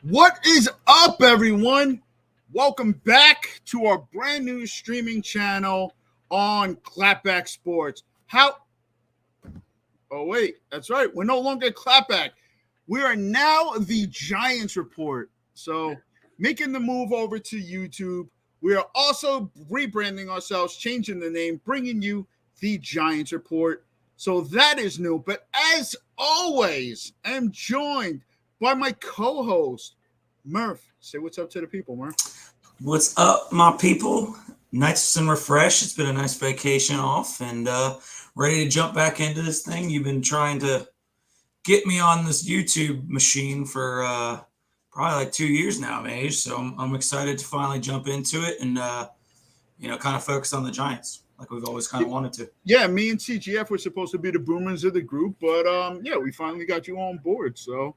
What is up, everyone? Welcome back to our brand new streaming channel on Clapback Sports. Oh, wait, that's right. We're no longer Clapback. We are now the Giants Report. So, making the move over to YouTube. We are also rebranding ourselves, changing the name, bringing you the Giants Report. So, that is new. But as always, I am joined by my co-host, Murph. Say what's up to the people, Murph. What's up, my people? Nice and refreshed. It's been a nice vacation off and ready to jump back into this thing. You've been trying to get me on this YouTube machine for probably like 2 years now, Mage. So I'm excited to finally jump into it and, kind of focus on the Giants like we've always kind of wanted to. Yeah, me and CGF were supposed to be the boomers of the group, but we finally got you on board. So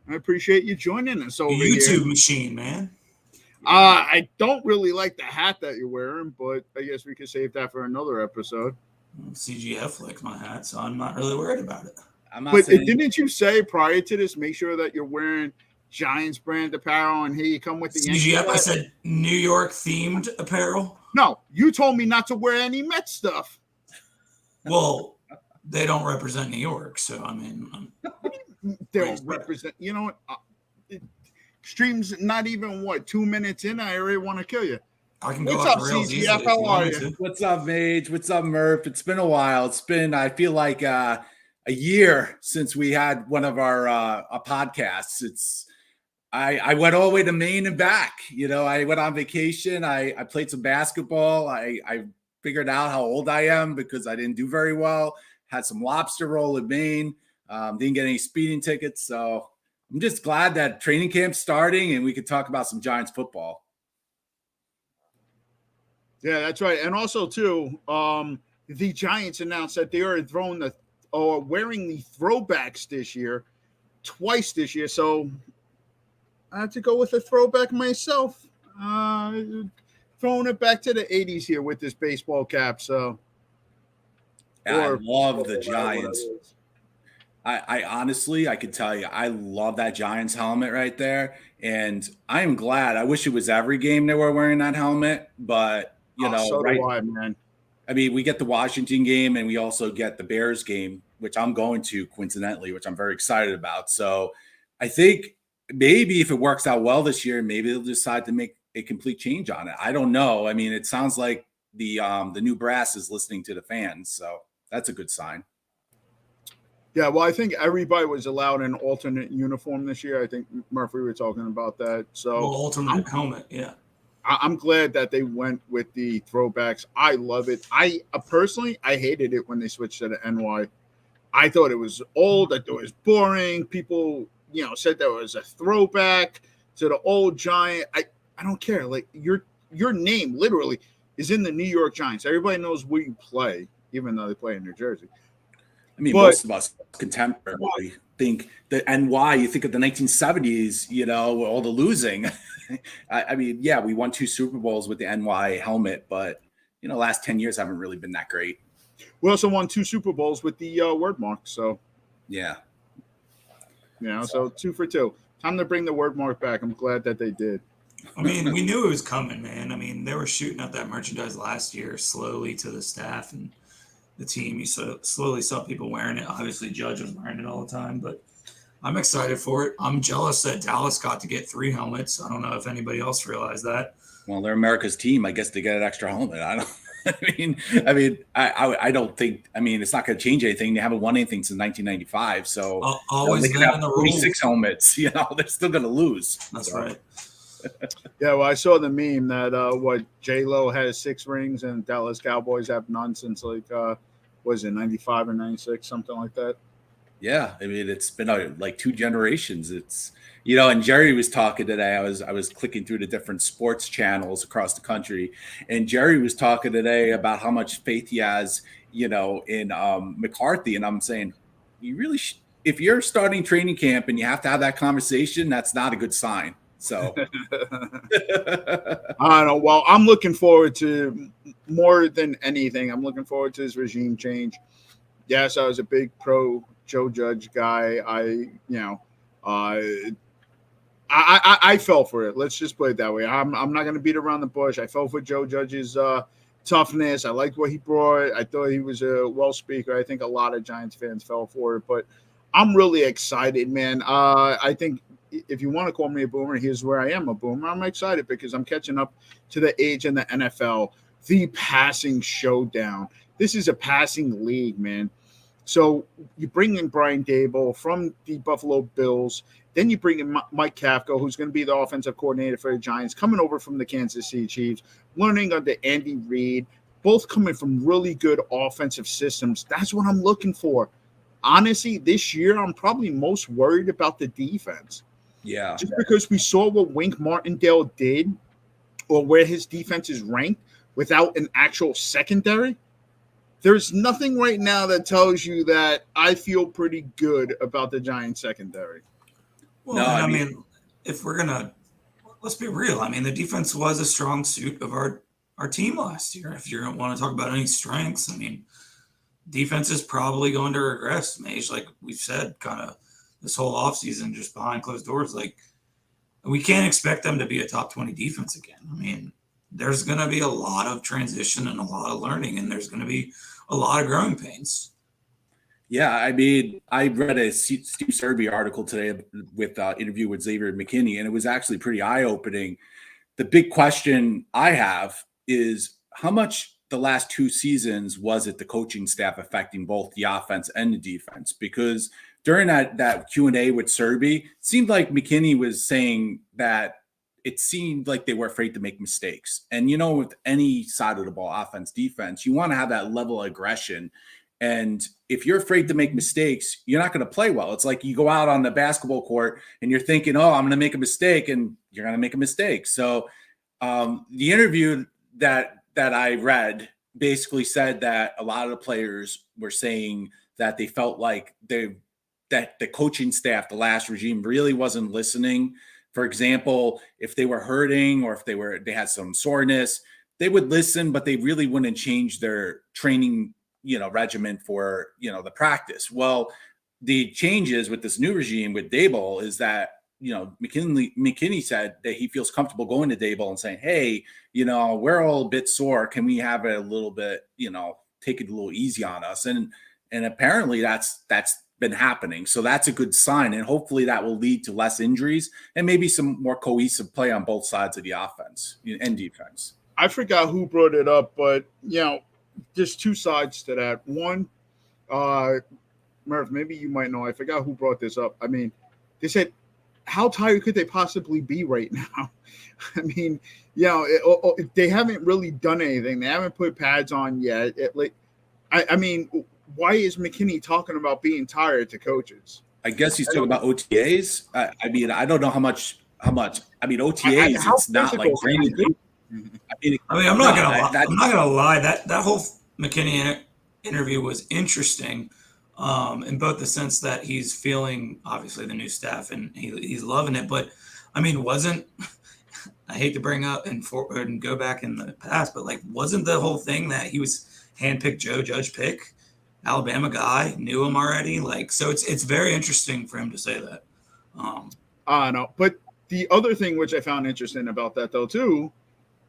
I appreciate you joining us over the YouTube here. Machine, man. I don't really like the hat that you're wearing, but I guess we could save that for another episode. CGF likes my hat, so I'm not really worried about it. Didn't you say prior to this, make sure that you're wearing Giants brand apparel and here you come with the CGF? I said New York themed apparel. No, you told me not to wear any Mets stuff. Well, they don't represent New York, so I mean, they don't represent. You know what? Stream's not even 2 minutes in. I already want to kill you. I can go What's up, CGF? How are you? What's up, Mage? What's up, Murph? It's been a while. It's been, I feel like a year since we had one of our podcasts. I went all the way to Maine and back. You know, I went on vacation. I played some basketball. I figured out how old I am because I didn't do very well. Had some lobster roll in Maine. Didn't get any speeding tickets. So I'm just glad that training camp's starting and we could talk about some Giants football. Yeah, that's right. And also, too, the Giants announced that they are wearing the throwbacks this year, twice this year. So I had to go with a throwback myself. Throwing it back to the 80s here with this baseball cap. So I love the Giants. I honestly, I could tell you, I love that Giants helmet right there. And I'm glad. I wish it was every game they were wearing that helmet. But, right? Do I, man. I mean, we get the Washington game and we also get the Bears game, which I'm going to coincidentally, which I'm very excited about. So I think maybe if it works out well this year, maybe they'll decide to make a complete change on it. I don't know. I mean, it sounds like the new brass is listening to the fans. So that's a good sign. Yeah, well, I think everybody was allowed an alternate uniform this year. I think, Murphy, we were talking about that. So alternate helmet, yeah. I'm glad that they went with the throwbacks. I love it. I personally, I hated it when they switched to the NY. I thought it was old. I thought it was boring. People, said there was a throwback to the old Giant. I don't care. Like your name literally is in the New York Giants. Everybody knows where you play, even though they play in New Jersey. I mean, most of us contemporarily think that NY, you think of the 1970s, all the losing. I mean, yeah, we won 2 Super Bowls with the NY helmet, but, last 10 years haven't really been that great. We also won 2 Super Bowls with the word mark. So, yeah. So 2 for 2. Time to bring the word mark back. I'm glad that they did. I mean, we knew it was coming, man. I mean, they were shooting out that merchandise last year slowly to the staff and the team. You slowly saw people wearing it. Obviously, Judge was wearing it all the time, but I'm excited for it. I'm jealous that Dallas got to get 3 helmets. I don't know if anybody else realized that. Well, they're America's team. I guess they get an extra helmet. I don't think. I mean, it's not going to change anything. They haven't won anything since 1995. So always they can have 46 helmets. They're still going to lose. That's right. Yeah, well, I saw the meme that J-Lo has 6 rings and Dallas Cowboys have none since was it 95 or 96, something like that. Yeah, I mean, it's been like 2 generations. It's and Jerry was talking today. I was clicking through the different sports channels across the country, and Jerry was talking today about how much faith he has, in McCarthy, and I'm saying, you really, if you're starting training camp and you have to have that conversation, that's not a good sign. So I don't know. Well, I'm looking forward to more than anything. I'm looking forward to this regime change. Yes, I was a big pro Joe Judge guy. I fell for it. Let's just put it that way. I'm not going to beat around the bush. I fell for Joe Judge's toughness. I liked what he brought. I thought he was a well speaker. I think a lot of Giants fans fell for it, but I'm really excited, man. I think if you want to call me a boomer, here's where I am a boomer. I'm excited because I'm catching up to the age in the NFL. The passing showdown. This is a passing league, man. So you bring in Brian Daboll from the Buffalo Bills. Then you bring in Mike Kafka, who's going to be the offensive coordinator for the Giants, coming over from the Kansas City Chiefs, learning under Andy Reid, both coming from really good offensive systems. That's what I'm looking for. Honestly, this year, I'm probably most worried about the defense. Yeah. Just because we saw what Wink Martindale did or where his defense is ranked without an actual secondary, there's nothing right now that tells you that I feel pretty good about the Giants secondary. Well, no, I mean, if we're gonna, let's be real. I mean, the defense was a strong suit of our team last year. If you don't want to talk about any strengths, I mean, defense is probably going to regress, Mage, like we've said, kind of this whole offseason, just behind closed doors. Like, we can't expect them to be a top 20 defense again. I mean, there's going to be a lot of transition and a lot of learning, and there's going to be a lot of growing pains. Yeah, I mean, I read a Steve Serby article today with interview with Xavier McKinney, and it was actually pretty eye-opening. The big question I have is how much the last two seasons was it the coaching staff affecting both the offense and the defense? Because during that Q&A with Serby, it seemed like McKinney was saying that it seemed like they were afraid to make mistakes. And, you know, with any side of the ball, offense, defense, you want to have that level of aggression. And if you're afraid to make mistakes, you're not going to play well. It's like you go out on the basketball court and you're thinking, oh, I'm going to make a mistake, and you're going to make a mistake. So the interview that I read basically said that a lot of the players were saying that they felt like that the coaching staff, the last regime, really wasn't listening. For example, if they were hurting or if they had some soreness, they would listen, but they really wouldn't change their training, regimen for, the practice. Well, the changes with this new regime with Daboll is that, McKinney said that he feels comfortable going to Daboll and saying, hey, we're all a bit sore. Can we have it a little bit, take it a little easy on us? And apparently that's been happening. So that's a good sign. And hopefully that will lead to less injuries and maybe some more cohesive play on both sides of the offense and defense. I forgot who brought it up, but there's two sides to that. One, Murph, maybe you might know. I forgot who brought this up. I mean, they said, how tired could they possibly be right now? I mean, they haven't really done anything. They haven't put pads on yet. I mean, why is McKinney talking about being tired to coaches? I guess he's talking about OTAs. I mean, I don't know how much. I mean, OTAs. It's not like training. I'm not gonna lie. That whole McKinney interview was interesting, in both the sense that he's feeling obviously the new staff and he's loving it. But I mean, I hate to bring up and go back in the past, but wasn't the whole thing that he was handpicked Joe Judge pick? Alabama guy, knew him already. So it's very interesting for him to say that. I know. But the other thing which I found interesting about that, though, too,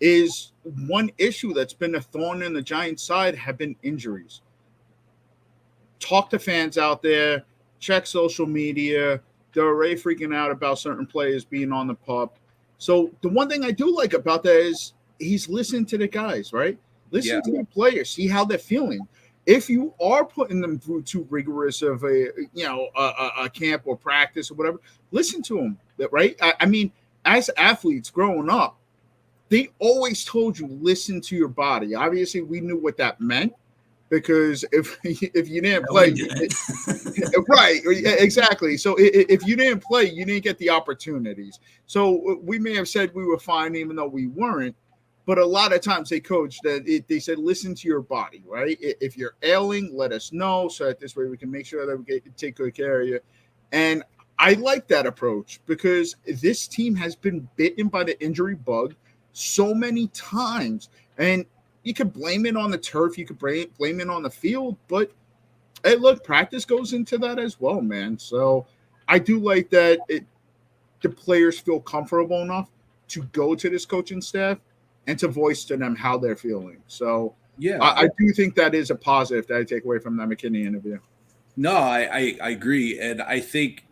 is one issue that's been a thorn in the Giants' side have been injuries. Talk to fans out there, check social media. They're already freaking out about certain players being on the pup. So the one thing I do like about that is he's listening to the guys, right? Listen to the players, see how they're feeling. If you are putting them through too rigorous of a camp or practice or whatever, listen to them, right? I mean, as athletes growing up, they always told you, listen to your body. Obviously, we knew what that meant because if you didn't play, right, exactly. So if you didn't play, you didn't get the opportunities. So we may have said we were fine even though we weren't. But a lot of times they coach that they said, listen to your body, right? If you're ailing, let us know so that this way we can make sure that we take good care of you. And I like that approach because this team has been bitten by the injury bug so many times. And you could blame it on the turf. You could blame it on the field. But, hey, look, practice goes into that as well, man. So I do like that the players feel comfortable enough to go to this coaching staff and to voice to them how they're feeling. So Yeah, I do think that is a positive that I take away from that McKinney interview. no, I agree. And I think,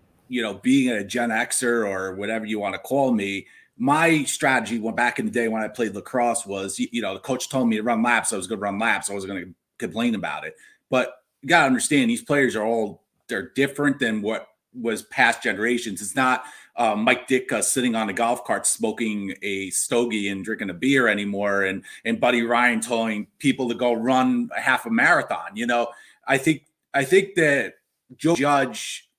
being a Gen Xer or whatever you want to call me, my strategy when back in the day when I played lacrosse was, the coach told me to run laps. I was going to run laps. I wasn't going to complain about it. But you got to understand, these players they're different than what was past generations. It's not Mike Ditka sitting on a golf cart smoking a stogie and drinking a beer anymore, and Buddy Ryan telling people to go run a half a marathon. I think that Joe Judge,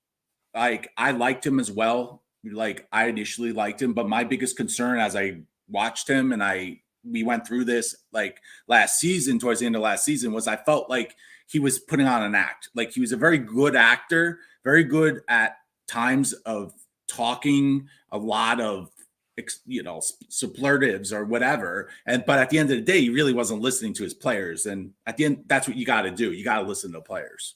like, I liked him as well. Like, I initially liked him, but my biggest concern as I watched him and we went through this like last season, towards the end of last season, was I felt like he was putting on an act. Like, he was a very good actor, very good at times of talking a lot of superlatives or whatever, but at the end of the day, he really wasn't listening to his players. And at the end, that's what you got to do. You got to listen to players.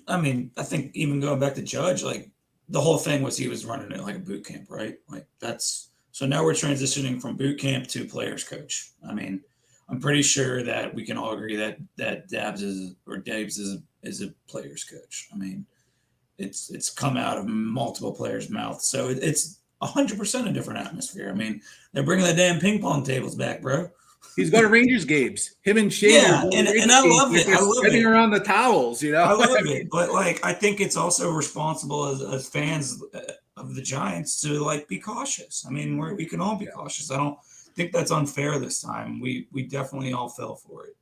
I mean, I think even going back to Judge, like, the whole thing was he was running it like a boot camp, right? Like, so now we're transitioning from boot camp to players coach. I mean, I'm pretty sure that we can all agree that Dabs is a players coach. I mean, it's come out of multiple players' mouths, so it's 100% a different atmosphere. I mean, they're bringing the damn ping pong tables back, bro. He's going to Rangers games. Him and Shane. Yeah, and I love it. I love it. Around the towels, I love it. But like, I think it's also responsible as fans of the Giants to like be cautious. I mean, we can all be cautious. I don't think that's unfair this time. We definitely all fell for it.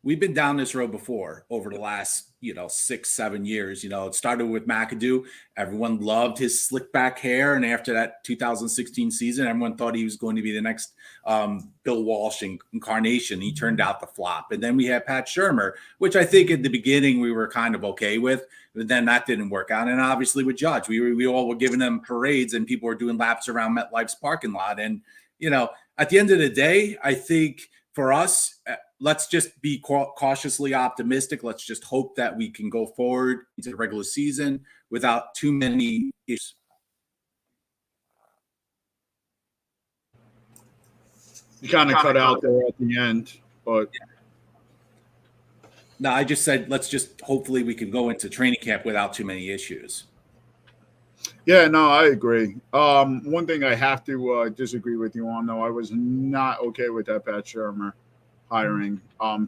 We've been down this road before over the last, 6-7 years. It started with McAdoo. Everyone loved his slick back hair. And after that 2016 season, everyone thought he was going to be the next Bill Walsh incarnation. He turned out the flop. And then we had Pat Shurmur, which I think at the beginning we were kind of okay with. But then that didn't work out. And obviously with Judge, we all were giving him parades and people were doing laps around MetLife's parking lot. And, at the end of the day, I think for us, let's just be cautiously optimistic. Let's just hope that we can go forward into the regular season without too many issues. You kind of cut out there at the end, but no, I just said let's just hopefully we can go into training camp without too many issues. Yeah, no, I agree. One thing I have to disagree with you on, though, I was not okay with that Pat Shurmur hiring.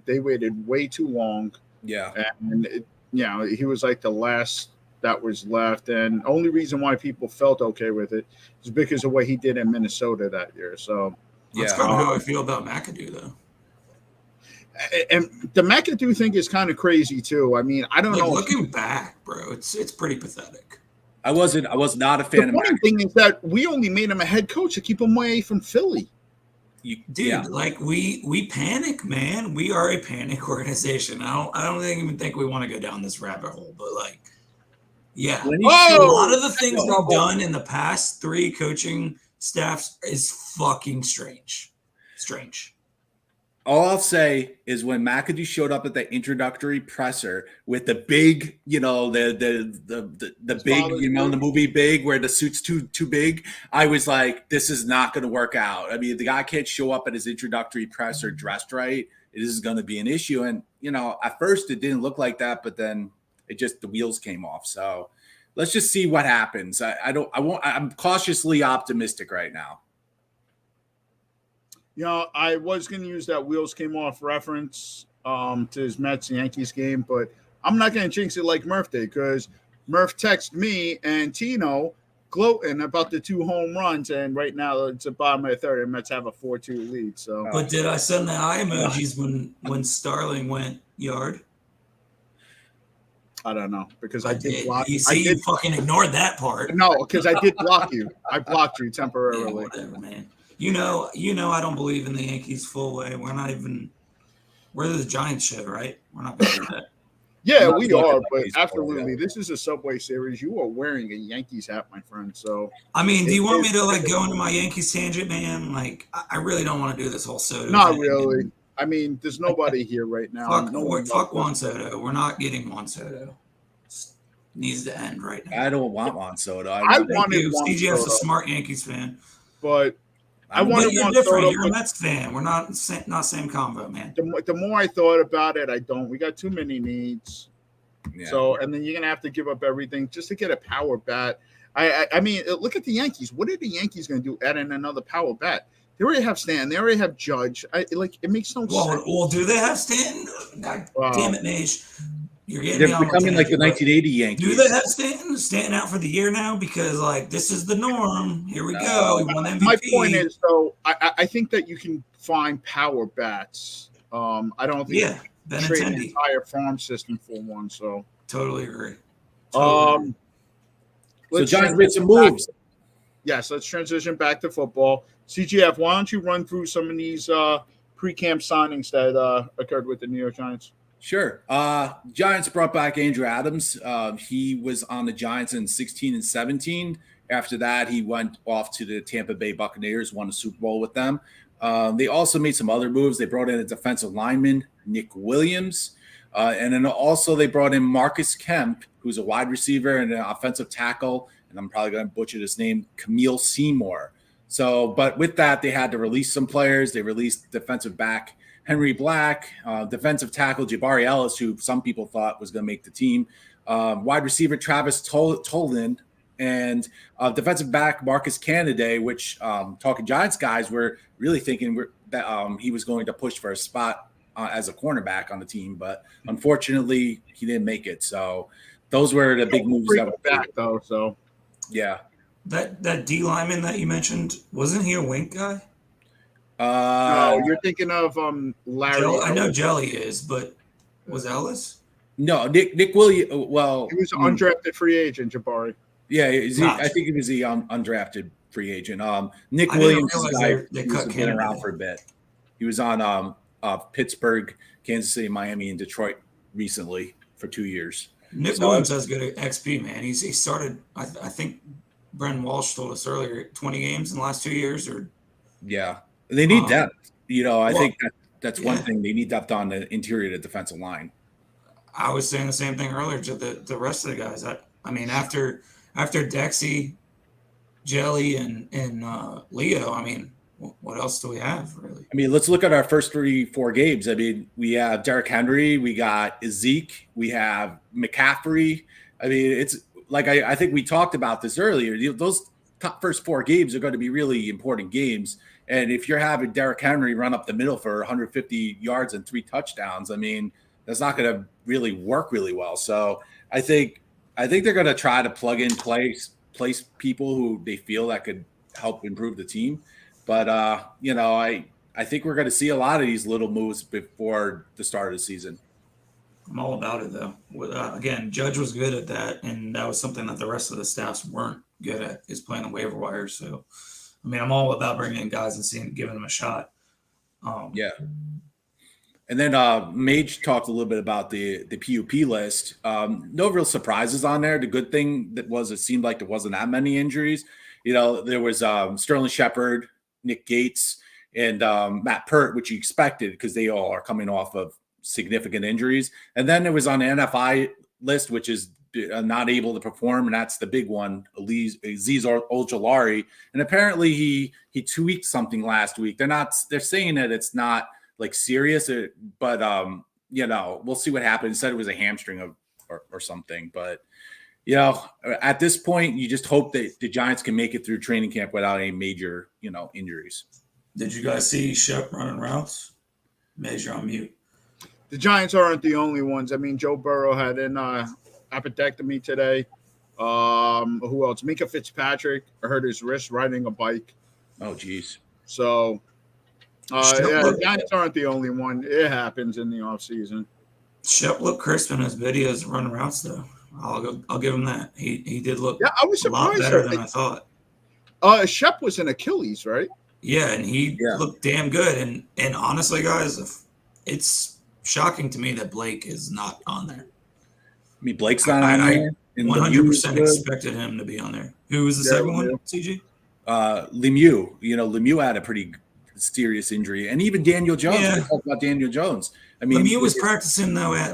They waited way too long. Yeah. And, he was like the last that was left. And only reason why people felt okay with it is because of what he did in Minnesota that year. So, that's kind of how I feel about McAdoo, though. And the McAdoo thing is kind of crazy, too. I mean, I don't know. Looking back, bro, it's pretty pathetic. I was not a fan of McAdoo. The thing is that we only made him a head coach to keep him away from Philly. Like we panic, man. We are a panic organization. I don't even think we want to go down this rabbit hole, but like, yeah, a lot of the things we've done in the past 3 coaching staffs is fucking strange. All I'll say is when McAdoo showed up at the introductory presser with the big, the big, the movie Big, where the suit's too big, I was like, this is not going to work out. I mean, the guy can't show up at his introductory presser dressed right. This is going to be an issue. And, at first it didn't look like that, but then the wheels came off. So let's just see what happens. I'm cautiously optimistic right now. I was going to use that wheels came off reference to his Mets Yankees game, but I'm not going to jinx it like Murph did because Murph texted me and Tino gloating about the 2 home runs, and right now it's the bottom of the 3rd, and Mets have a 4-2 lead. So, but did I send the eye emojis when Starling went yard? I don't know because I did block. You see, you fucking ignored that part. No, because I did block you. I blocked you temporarily. Yeah, whatever, man. I don't believe in the Yankees full way. We're the Giants show, right? We're not going to do that. Yeah, we are, but absolutely. This is a Subway Series. You are wearing a Yankees hat, my friend. So, I mean, do you want me to like go into my Yankees tangent, man? Like, I really don't want to do this whole Soto. Not really. I mean, there's nobody here right now. Fuck Juan Soto. We're not getting Juan Soto. needs to end right now. I don't want Juan Soto. I want wanted Juan CGF's Soto, a smart Yankees fan. but I I'm- wanted But you're Juan different. Soto, You're a but Mets fan. We're not same combo, man. the more I thought about it, I don't. We got too many needs. yeah. So, and then you're gonna have to give up everything just to get a power bat. I mean, look at the Yankees. What are the Yankees gonna do? Add in another power bat? They already have Stan. They already have Judge. It makes no sense. Well, do they have Stanton? God Wow. damn it, Mage. You're getting They're me on becoming like the tangent, 1980 but Yankees. do they have Stanton? Stanton out for the year now because like this is the norm. Here we go. He won MVP. My point is, though, I think that you can find power bats. I don't think Yeah, you can trade an Benintendi. entire farm system for one. So, Totally agree. Totally agree. So let's Giants made some transition back- moves. Yes, let's transition back to football. CGF, why don't you run through some of these pre-camp signings that occurred with the New York Giants? Sure. Giants brought back Andrew Adams. He was on the Giants in 16 and 17. After that, he went off to the Tampa Bay Buccaneers, won a Super Bowl with them. They also made some other moves. They brought in a defensive lineman, Nick Williams. And then also they brought in Marcus Kemp, who's a wide receiver and an offensive tackle. And I'm probably going to butcher this name, Camille Seymour. So, but with that, they had to release some players. They released defensive back Henry Black, defensive tackle Jabari Ellis, who some people thought was going to make the team, wide receiver Travis Tolan, and defensive back Marcus Canada, which talking Giants guys were really thinking that he was going to push for a spot as a cornerback on the team, but unfortunately he didn't make it. So those were the big moves that were back though. So yeah. That D lineman that you mentioned, wasn't he a wink guy? no, you're thinking of Larry. I know Jelly is, but was Ellis? No, Nick Williams. Well, He was an undrafted free agent, Jabari. yeah, Gotcha. I think he was the undrafted free agent. Nick I didn't Williams is a realize guy they who's cut been Canada. around for a bit. He was on Pittsburgh, Kansas City, Miami, and Detroit recently for 2 years. Nick Williams has good XP, man. He started. I think Brendan Walsh told us earlier 20 games in the last 2 years, or Yeah, they need depth. I well, think that's one yeah. thing. They need depth on the interior of the defensive line. I was saying the same thing earlier to the rest of the guys. I mean, after Dexy, Jelly, and Leo, I mean, what else do we have really? I mean, let's look at our first 3-4 games. I mean, we have Derrick Henry, we got Zeke, we have McCaffrey. I mean, it's like I think we talked about this earlier. Those top first 4 games are going to be really important games. And if you're having Derrick Henry run up the middle for 150 yards and 3 touchdowns, I mean, that's not going to really work really well. So I think they're going to try to plug in place people who they feel that could help improve the team. But I think we're going to see a lot of these little moves before the start of the season. I'm all about it though. Again, Judge was good at that, and that was something that the rest of the staffs weren't good at, is playing the waiver wire. So, I mean, I'm all about bringing in guys and giving them a shot. Yeah. And then Mage talked a little bit about the PUP list. No real surprises on there. The good thing that was it seemed like there wasn't that many injuries. There was Sterling Shepard, Nick Gates, and Matt Pert, which you expected because they all are coming off of significant injuries. And then it was on the NFI list, which is not able to perform, and that's the big one, Azeez Ojulari. And apparently he tweaked something last week. They're saying that it's not like serious, but we'll see what happens. He said it was a hamstring or something, but at this point, you just hope that the Giants can make it through training camp without any major, injuries. Did you guys see Shep running routes? Major on mute. The Giants aren't the only ones. I mean, Joe Burrow had an appendectomy today. Who else? Minka Fitzpatrick hurt his wrist riding a bike. Oh, geez. So, the Giants aren't the only one. It happens in the offseason. Shep looked crisp in his videos running routes, though. I'll give him that. He did look I was a lot surprised. better than I thought. Shep was an Achilles, right? Yeah, and he looked damn good. And honestly, guys, it's shocking to me that Blake is not on there. I mean, Blake's not on there. 100% expected him to be on there. Who was the second one, CG? Lemieux. Lemieux had a pretty serious injury. And even Daniel Jones. Yeah. We talked about Daniel Jones. I mean, Lemieux was practicing, though, at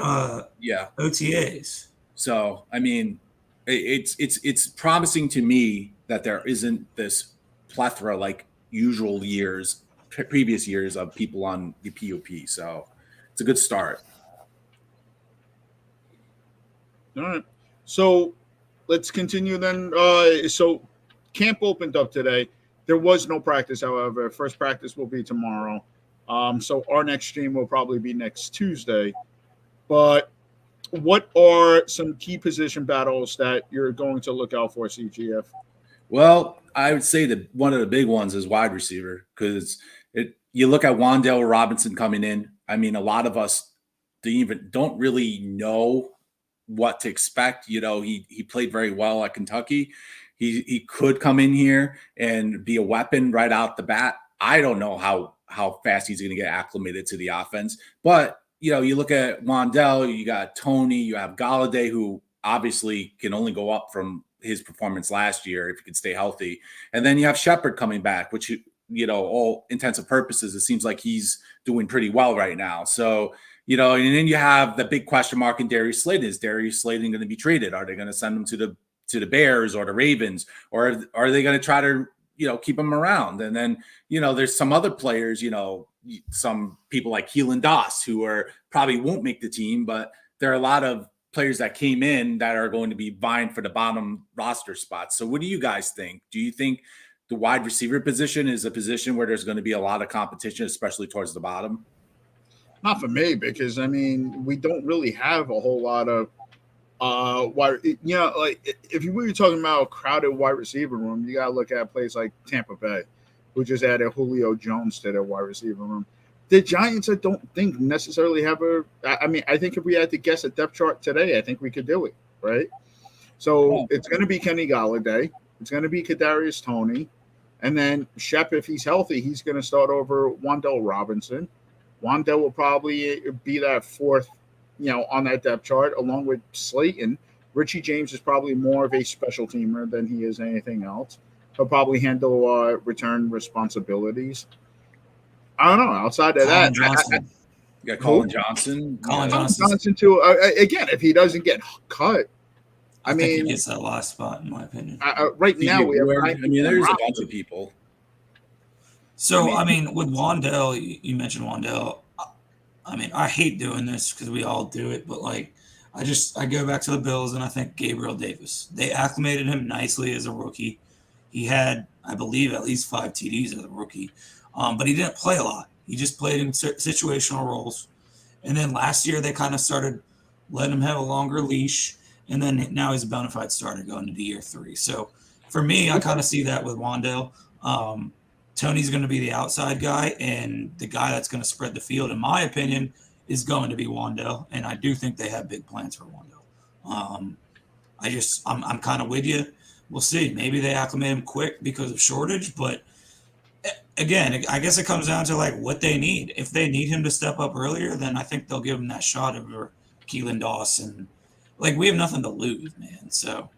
yeah. OTAs. So, I mean, It's promising to me that there isn't this plethora like usual years, previous years of people on the POP. So it's a good start. All right. So let's continue then. So camp opened up today. There was no practice, however. First practice will be tomorrow. So our next stream will probably be next Tuesday. But what are some key position battles that you're going to look out for, CGF? Well, I would say that one of the big ones is wide receiver, because you look at Wan'Dale Robinson coming in. I mean, a lot of us don't really know what to expect. You know, he played very well at Kentucky. He could come in here and be a weapon right out the bat. I don't know how fast he's going to get acclimated to the offense, but you know, you look at Wan'Dale, you got Tony, you have Galladay, who obviously can only go up from his performance last year if he could stay healthy, and then you have Shepard coming back, which, you know, all intents and purposes, it seems like he's doing pretty well right now. So, you know, and then you have the big question mark in Darius Slayton. Is Darius Slayton going to be traded? Are they going to send him to the Bears or the Ravens, or are they going to try to, you know, keep him around? And then, you know, there's some other players, you know, some people like Keelan Doss who probably won't make the team, but there are a lot of players that came in that are going to be vying for the bottom roster spots. So what do you guys think? Do you think the wide receiver position is a position where there's going to be a lot of competition, especially towards the bottom? Not for me, because I mean, we don't really have a whole lot of wide, you know, like if you were talking about a crowded wide receiver room, you got to look at a place like Tampa Bay, who just added Julio Jones to their wide receiver room. The Giants, I don't think necessarily have I mean, I think if we had to guess a depth chart today, I think we could do it, right? So it's going to be Kenny Galladay. It's going to be Kadarius Toney. And then Shep, if he's healthy, he's going to start over Wan'Dale Robinson. Wan'Dale will probably be that fourth, you know, on that depth chart, along with Slayton. Richie James is probably more of a special teamer than he is anything else. He'll probably handle return responsibilities. I don't know. Outside of Colin that, Johnson. You got Colin Johnson. Colin Johnson too. Again, if he doesn't get cut, I mean, he gets that last spot, in my opinion. right now we have. I mean, there's a bunch of people. So, I mean, with Wan'Dale, you mentioned Wan'Dale. I mean, I hate doing this because we all do it, but like, I go back to the Bills and I think Gabriel Davis. They acclimated him nicely as a rookie. He had, I believe, at least 5 TDs as a rookie, but he didn't play a lot. He just played in situational roles. And then last year they kind of started letting him have a longer leash, and then now he's a bona fide starter going into year 3. So for me, I kind of see that with Wan'Dale. Tony's going to be the outside guy, and the guy that's going to spread the field, in my opinion, is going to be Wan'Dale. And I do think they have big plans for Wan'Dale. I'm kind of with you. We'll see. Maybe they acclimate him quick because of shortage, but again, I guess it comes down to like what they need. If they need him to step up earlier, then I think they'll give him that shot over Keelan Doss. And like, we have nothing to lose, man. So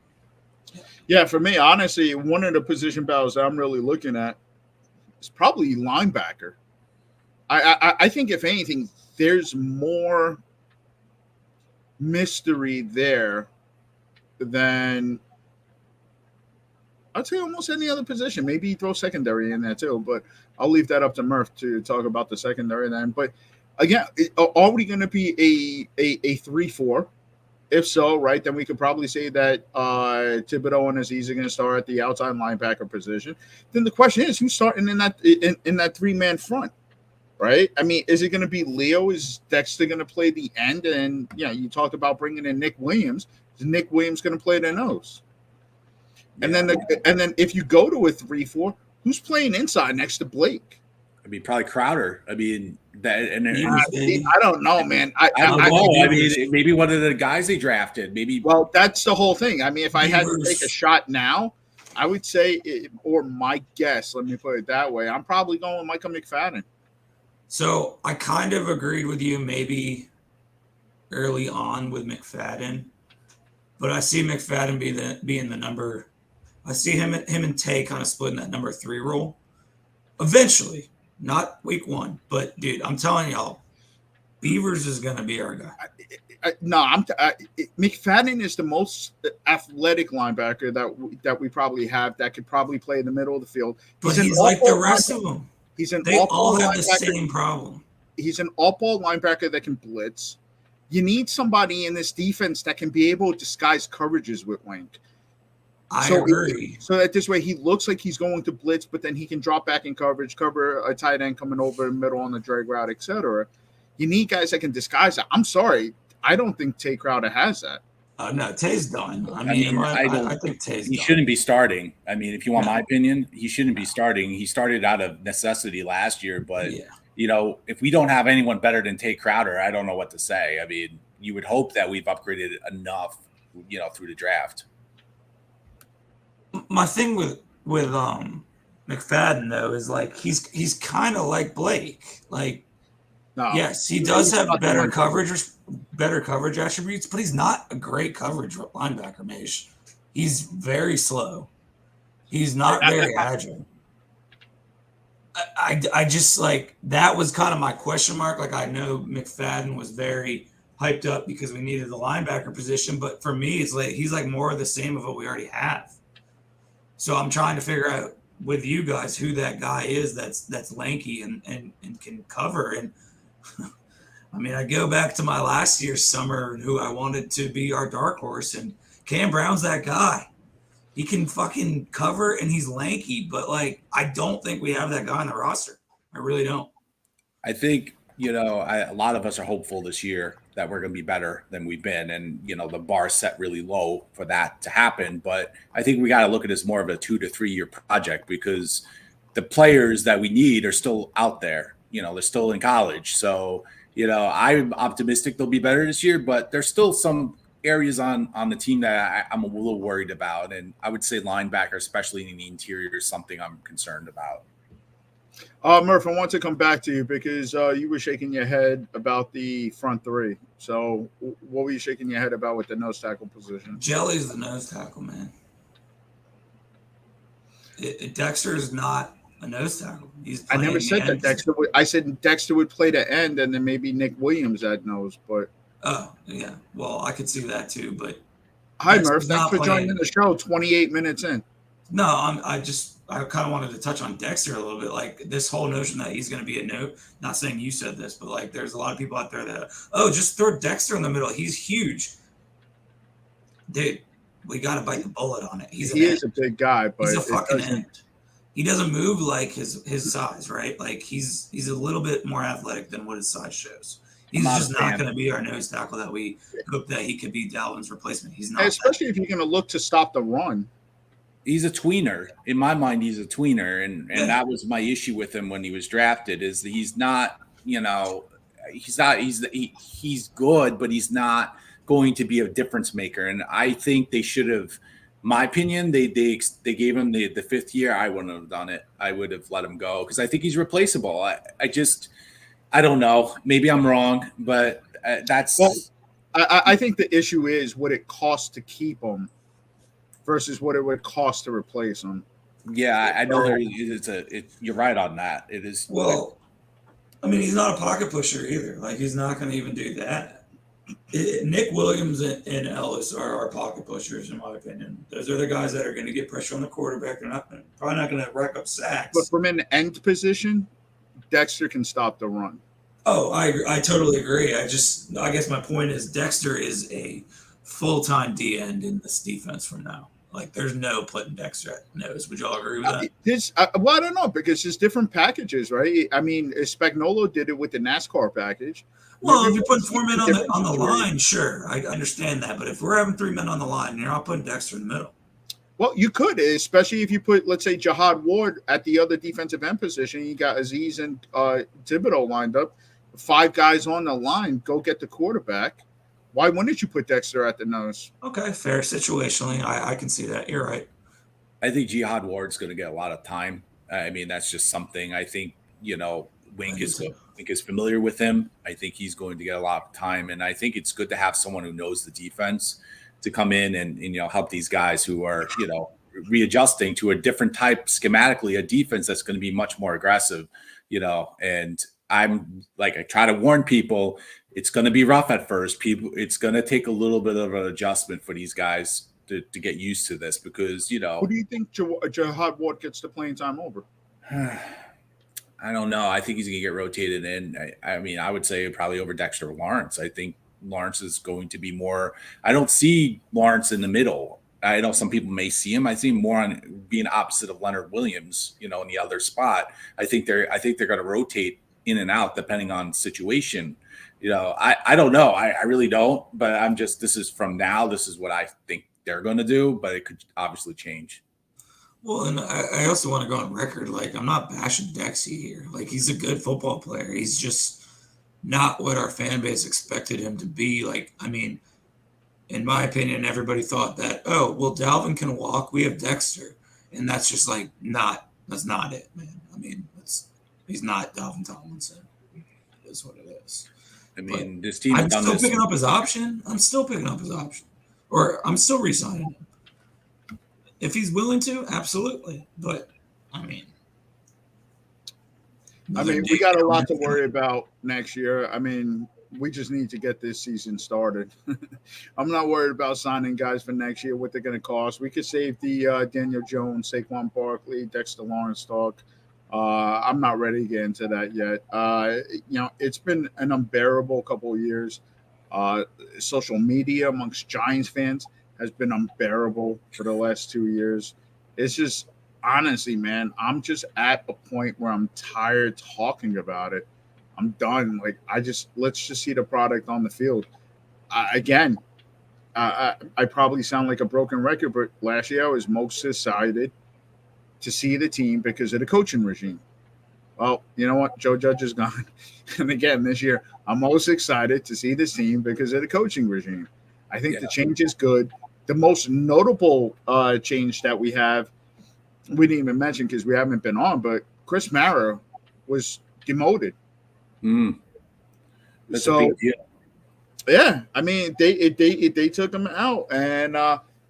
yeah, for me, honestly, one of the position battles that I'm really looking at is probably linebacker. I think if anything, there's more mystery there than I'd say almost any other position. Maybe throw secondary in there too, but I'll leave that up to Murph to talk about the secondary then. But again, are we going to be a 3-4? If so, right, then we could probably say that Thibodeau and Aziz are going to start at the outside linebacker position. Then the question is, who's starting in that 3-man front, right? I mean, is it going to be Leo? Is Dexter going to play the end? And yeah, you talked about bringing in Nick Williams. Is Nick Williams going to play the nose? And then if you go to a 3-4, who's playing inside next to Blake? I mean, probably Crowder. I mean, I don't know, man. I don't know. I mean, maybe one of the guys they drafted. Maybe. Well, that's the whole thing. I mean, if I had to take a shot now, I would say, or my guess, let me put it that way, I'm probably going with Michael McFadden. So I kind of agreed with you maybe early on with McFadden, but I see McFadden being the number. I see him and Tay kind of splitting that number 3 role eventually. Not week 1, but dude, I'm telling y'all, Beavers is going to be our guy. McFadden is the most athletic linebacker that we probably have that could probably play in the middle of the field. But he's like the rest of them. They all have the same problem. He's an all-ball linebacker that can blitz. You need somebody in this defense that can be able to disguise coverages with Wink. I agree. So that this way he looks like he's going to blitz, but then he can drop back in coverage, cover a tight end coming over the middle on the drag route, etc. You need guys that can disguise that. I'm sorry. I don't think Tay Crowder has that. No, Tay's done. I think Tay's he done. shouldn't be starting. I mean, if you want my opinion, he shouldn't be starting. He started out of necessity last year, but if we don't have anyone better than Tay Crowder, I don't know what to say. I mean, you would hope that we've upgraded enough, through the draft. My thing with McFadden though is like he's kind of like Blake. Like, yes, he does have better coverage attributes, but he's not a great coverage linebacker, Mage. He's very slow. He's not very agile. I just like that was kind of my question mark. Like, I know McFadden was very hyped up because we needed the linebacker position, but for me, it's like he's like more of the same of what we already have. So I'm trying to figure out with you guys who that guy is that's lanky and can cover. And I mean, I go back to my last year's summer, who I wanted to be our dark horse, and Cam Brown's that guy. He can fucking cover and he's lanky, but like, I don't think we have that guy on the roster. I really don't. I think, a lot of us are hopeful this year that we're going to be better than we've been. And, the bar set really low for that to happen. But I think we got to look at it as more of a 2 to 3 year project, because the players that we need are still out there. They're still in college. So, I'm optimistic they'll be better this year, but there's still some areas on the team that I'm a little worried about. And I would say linebacker, especially in the interior, is something I'm concerned about. Murph, I want to come back to you because you were shaking your head about the front three. So what were you shaking your head about with the nose tackle position? Jelly's the nose tackle, man. Dexter is not a nose tackle. I never said that Dexter would. I said Dexter would play the end, and then maybe Nick Williams at nose. But yeah, well, I could see that too. But hi, Murph. Thanks for joining the show. 28 minutes in. No, I kind of wanted to touch on Dexter a little bit. Like, this whole notion that he's going to be a no. Not saying you said this, but like, there's a lot of people out there that just throw Dexter in the middle. He's huge, dude. We got to bite the bullet on it. He is a big guy, but he's a fucking end. He doesn't move like his size, right? Like, he's a little bit more athletic than what his size shows. He's just not going to be our nose tackle that we hope that he could be Dalvin's replacement. He's not. Especially if you're going to look to stop the run. He's a tweener. In my mind, he's a tweener. And that was my issue with him when he was drafted, is that he's not, he's good, but he's not going to be a difference maker. And I think they should have, my opinion, they gave him the 5th year. I wouldn't have done it. I would have let him go because I think he's replaceable. I don't know. Maybe I'm wrong, but that's. Well, I think the issue is what it costs to keep him versus what it would cost to replace him. Yeah, I know you're right on that. It is. Well, I mean, he's not a pocket pusher either. Like, he's not going to even do that. Nick Williams and Ellis are our pocket pushers, in my opinion. Those are the guys that are going to get pressure on the quarterback. They're probably not going to rack up sacks. But from an end position, Dexter can stop the run. Oh, I totally agree. I guess my point is Dexter is a full-time D end in this defense from now. Like, there's no putting Dexter at nose. Would y'all agree with that? I don't know, because there's different packages, right? I mean, Spagnuolo did it with the NASCAR package. Well, if you're putting 4 men on the line, sure, I understand that. But if we're having 3 men on the line, you're not putting Dexter in the middle. Well, you could, especially if you put, let's say, Jihad Ward at the other defensive end position. You got Aziz and Thibodeau lined up. 5 guys on the line, go get the quarterback. Why wouldn't you put Dexter at the nose? Okay, fair. Situationally, I can see that. You're right. I think Jihad Ward's going to get a lot of time. I mean, that's just something I think, Wink is familiar with him. I think he's going to get a lot of time. And I think it's good to have someone who knows the defense to come in and help these guys who are, readjusting to a different type schematically, a defense that's going to be much more aggressive, and I try to warn people, it's going to be rough at first. It's going to take a little bit of an adjustment for these guys to get used to this because, Who do you think Jihad Ward gets the playing time over? I don't know. I think he's going to get rotated in. I mean, I would say probably over Dexter Lawrence. I think Lawrence is going to be more. I don't see Lawrence in the middle. I know some people may see him. I see him more on being opposite of Leonard Williams, in the other spot. I think they're going to rotate in and out depending on situation. I don't know. I really don't. But this is from now. This is what I think they're going to do. But it could obviously change. Well, and I also want to go on record. Like, I'm not bashing Dexy here. Like, he's a good football player. He's just not what our fan base expected him to be. Like, I mean, in my opinion, everybody thought that, oh, well, Dalvin can walk. We have Dexter. And that's just like that's not it, man. I mean, he's not Dalvin Tomlinson. It is what it is. I mean, this team. I'm still picking up his option. Or I'm still re-signing him. If he's willing to, absolutely. But, I mean, we got a lot to worry about next year. I mean, we just need to get this season started. I'm not worried about signing guys for next year, what they're going to cost. We could save the Daniel Jones, Saquon Barkley, Dexter Lawrence talk. I'm not ready to get into that yet. It's been an unbearable couple of years. Social media amongst Giants fans has been unbearable for the last 2 years. It's just, honestly, man, I'm just at a point where I'm tired talking about it. I'm done. Like, let's just see the product on the field. I probably sound like a broken record, but last year I was most excited to see the team because of the coaching regime. Well, you know what? Joe Judge is gone. And again, this year, I'm most excited to see this team because of the coaching regime. I think the change is good. The most notable change that we have, we didn't even mention because we haven't been on, but Chris Mara was demoted. That's a big deal. Yeah, I mean, they took him out, and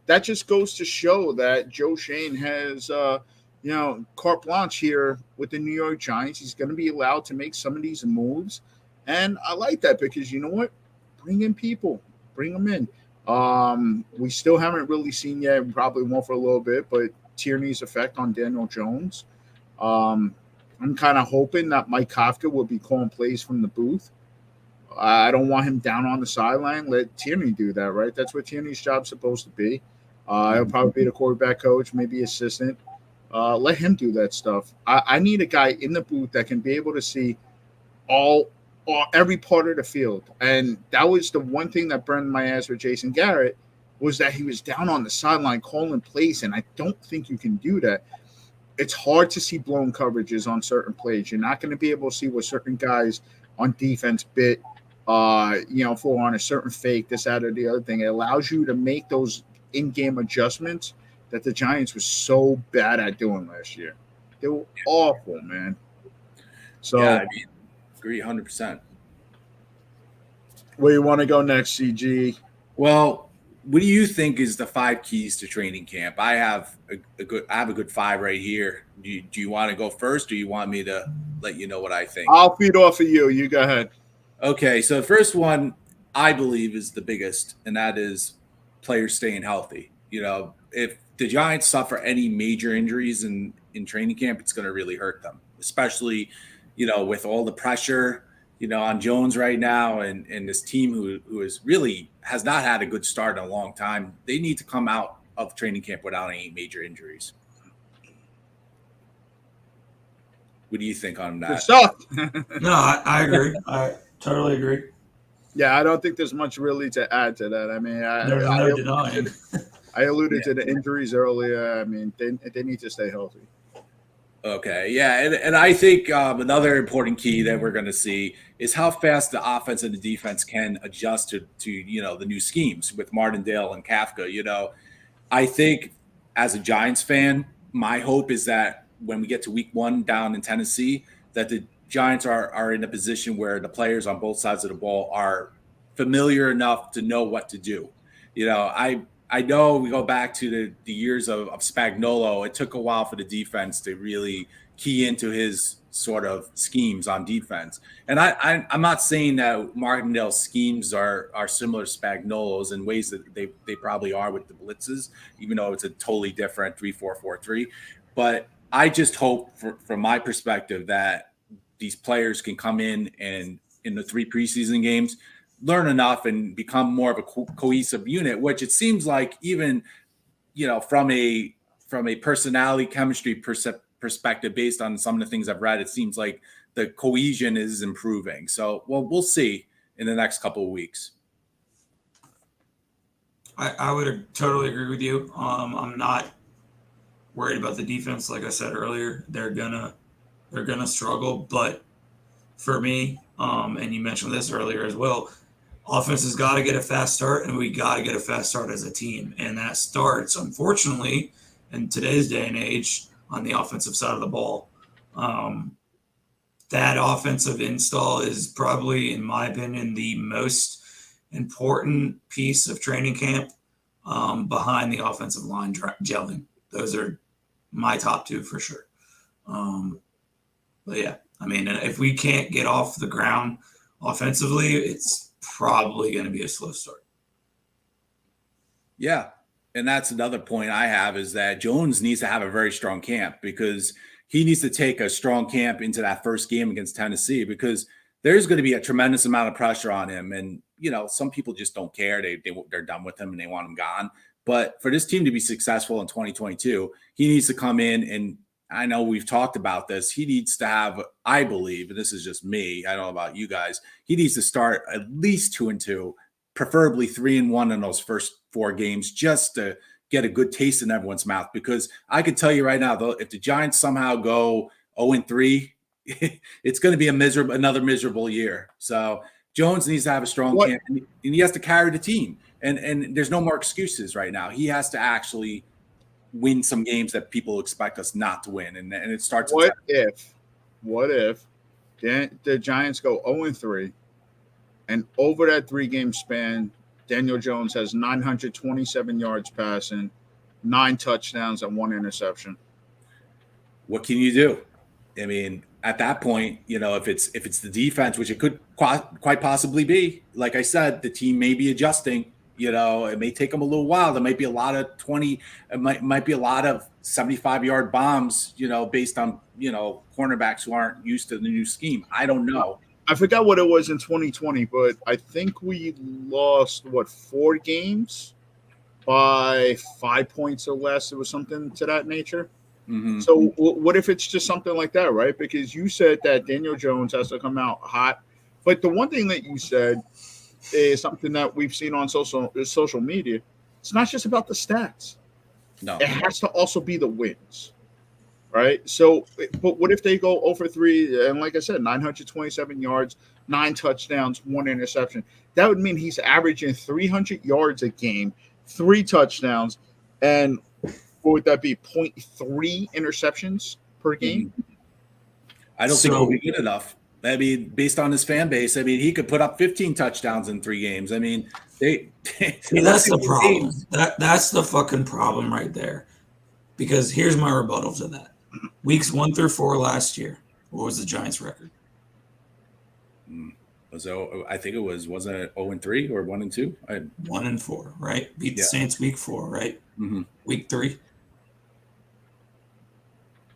that just goes to show that Joe Schoen has carte blanche here with the New York Giants. He's going to be allowed to make some of these moves, and I like that because you know what? Bring in people, bring them in. We still haven't really seen yet. We probably won't for a little bit, but Tierney's effect on Daniel Jones. I'm kind of hoping that Mike Kafka will be calling plays from the booth. I don't want him down on the sideline. Let Tierney do that, right? That's what Tierney's job's supposed to be. He'll probably be the quarterback coach, maybe assistant. Let him do that stuff. I need a guy in the booth that can be able to see every part of the field. And that was the one thing that burned my ass with Jason Garrett was that he was down on the sideline calling plays, and I don't think you can do that. It's hard to see blown coverages on certain plays. You're not going to be able to see what certain guys on defense bit, for on a certain fake, this, that, or the other thing. It allows you to make those in-game adjustments that the Giants were so bad at doing last year. They were awful, man. So, agree 100%. Where you want to go next, CG? Well, what do you think is the 5 keys to training camp? I have a good 5 right here. Do you want to go first, or do you want me to let you know what I think? I'll feed off of you. You go ahead. Okay, so the first one I believe is the biggest, and that is players staying healthy. If the Giants suffer any major injuries in training camp, it's going to really hurt them, especially, with all the pressure, on Jones right now and this team who is really has not had a good start in a long time. They need to come out of training camp without any major injuries. What do you think on that? Good stuff. No, I agree. I totally agree. Yeah, I don't think there's much really to add to that. I mean, there's no denying. I alluded to the injuries earlier. I mean, they need to stay healthy. Okay, yeah, and I think another important key that we're going to see is how fast the offense and the defense can adjust to the new schemes with Martindale and Kafka. I think as a Giants fan, my hope is that when we get to week 1 down in Tennessee, that the Giants are in a position where the players on both sides of the ball are familiar enough to know what to do. I know we go back to the years of Spagnuolo. It took a while for the defense to really key into his sort of schemes on defense. And I'm not saying that Martindale's schemes are similar to Spagnuolo's in ways that they probably are with the blitzes, even though it's a totally different 3-4-4-3. But I just hope, from my perspective, that these players can come in and in the 3 preseason games learn enough and become more of a cohesive unit, which it seems like even, from a personality chemistry perspective, based on some of the things I've read, it seems like the cohesion is improving. So, we'll see in the next couple of weeks. I would totally agree with you. I'm not worried about the defense. Like I said earlier, they're gonna struggle. But for me, and you mentioned this earlier as well, offense has got to get a fast start, and we got to get a fast start as a team. And that starts, unfortunately, in today's day and age, on the offensive side of the ball. That offensive install is probably, in my opinion, the most important piece of training camp, behind the offensive line gelling. Those are my top 2 for sure. But yeah, I mean, if we can't get off the ground offensively, it's probably going to be a slow start. Yeah. And that's another point I have, is that Jones needs to have a very strong camp, because he needs to take a strong camp into that first game against Tennessee, because there's going to be a tremendous amount of pressure on him. And, some people just don't care. They're done with him and they want him gone. But for this team to be successful in 2022, he needs to come in, and I know we've talked about this. He needs to have, I believe, and this is just me, I don't know about you guys, he needs to start at least 2-2, preferably 3-1 in those first 4 games, just to get a good taste in everyone's mouth. Because I can tell you right now, though, if the Giants somehow go 0-3, it's going to be another miserable year. So Jones needs to have a strong camp, and he has to carry the team. And there's no more excuses right now. He has to actually win some games that people expect us not to win. And it starts. What if the Giants go 0-3, and over that 3-game span, Daniel Jones has 927 yards passing, 9 touchdowns, and 1 interception? What can you do? I mean, at that point, if it's the defense, which it could quite possibly be, like I said, the team may be adjusting. It may take them a little while. There might be a lot of 20. It might be a lot of 75-yard bombs. Based on cornerbacks who aren't used to the new scheme. I don't know. I forgot what it was in 2020, but I think we lost 4 games by 5 points or less. It was something to that nature. Mm-hmm. So what if it's just something like that, right? Because you said that Daniel Jones has to come out hot, but the one thing that you said is something that we've seen on social media. It's not just about the stats. No, it has to also be the wins, right? So, but what if they go 0-3, and like I said, 927 yards, 9 touchdowns, 1 interception? That would mean he's averaging 300 yards a game, 3 touchdowns, and what would that be? 0.3 interceptions per game? I don't think it'll be good enough. I mean, based on his fan base, I mean, he could put up 15 touchdowns in 3 games. I mean, that's the problem. That's the fucking problem right there. Because here's my rebuttal to that. Weeks 1 through 4 last year, what was the Giants' record? I think it wasn't it 0-3 or 1-2? 1-4, right? Beat the Saints week 4, right? Mm-hmm. Week 3.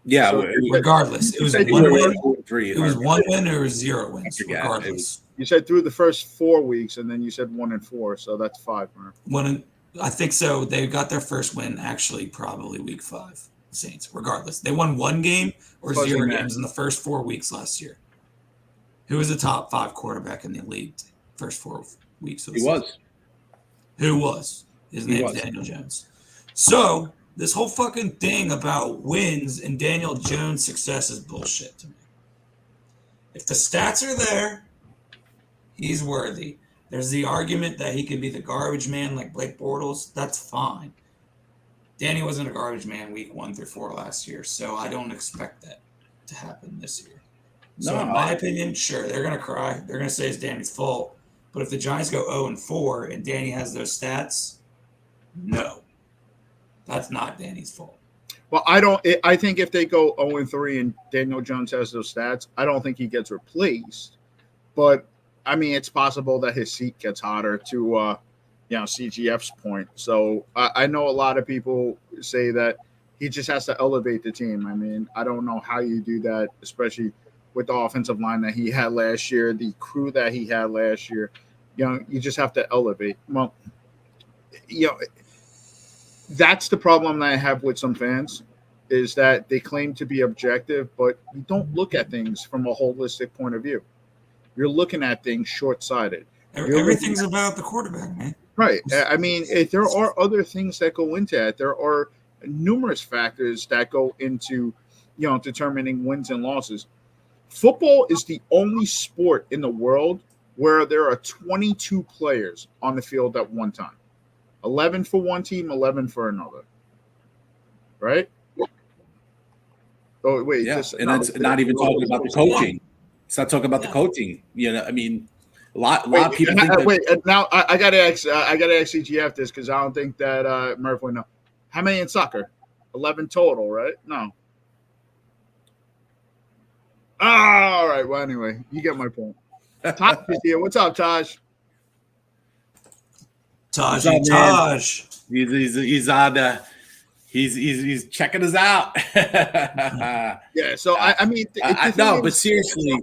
Yeah, so regardless, it was 1 win. It was 1 win or 0 wins. Regardless, you said through the first 4 weeks, and then you said 1-4, so that's 5. Right? I think so. They got their first win actually probably week 5. The Saints, regardless, they won 1 game or 0 games in the first 4 weeks last year. Who was the top 5 quarterback in the league first 4 weeks? He was. Who was? His name's Daniel Jones. So this whole fucking thing about wins and Daniel Jones' success is bullshit to me. If the stats are there, he's worthy. There's the argument that he could be the garbage man like Blake Bortles. That's fine. Danny wasn't a garbage man week 1 through 4 last year, so I don't expect that to happen this year. So in my opinion, sure, they're going to cry. They're going to say it's Danny's fault. But if the Giants go 0-4 and Danny has those stats, no. That's not Danny's fault. Well, I think if they go 0-3 and Daniel Jones has those stats, I don't think he gets replaced. But I mean, it's possible that his seat gets hotter to, CGF's point. So I know a lot of people say that he just has to elevate the team. I mean, I don't know how you do that, especially with the offensive line that he had last year, the crew that he had last year. You just have to elevate. Well, that's the problem that I have with some fans is that they claim to be objective, but you don't look at things from a holistic point of view. You're looking at things short-sighted. Everything's about the quarterback, man. Right. I mean, there are other things that go into it. There are numerous factors that go into, determining wins and losses. Football is the only sport in the world where there are 22 players on the field at one time. 11 for one team, 11 for another. Right? Oh, wait. Yeah, and that's not even talking about the coaching. It's not talking about the coaching. I mean, a lot of people think that. Wait, now I gotta ask CGF this because I don't think that Murph would know. How many in soccer? 11 total, right? No. All right. Well, anyway, you get my point. Taj is here. What's up, Taj? Taj. He's on. He's checking us out. Yeah. So I mean, but seriously,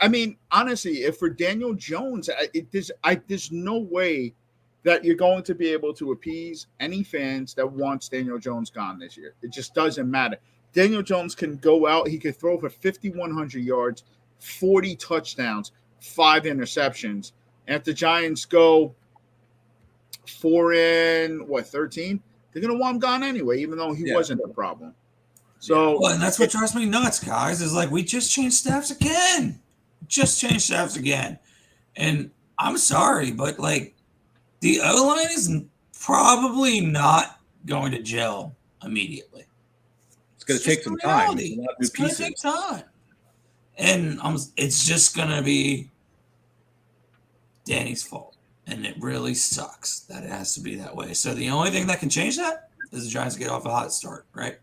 I mean, honestly, if for Daniel Jones, there's no way that you're going to be able to appease any fans that wants Daniel Jones gone this year. It just doesn't matter. Daniel Jones can go out. He could throw for 5,100 yards, 40 touchdowns, 5 interceptions. And if the Giants go 13, they're going to want him gone anyway, even though he wasn't the problem. So, and that's what drives me nuts, guys, is like we just changed staffs again. And I'm sorry, but like the O-line is probably not going to gel immediately. It's going to take some time. It's going to take time. And it's just going to be Danny's fault. And it really sucks that it has to be that way. So the only thing that can change that is the Giants get off a hot start, right?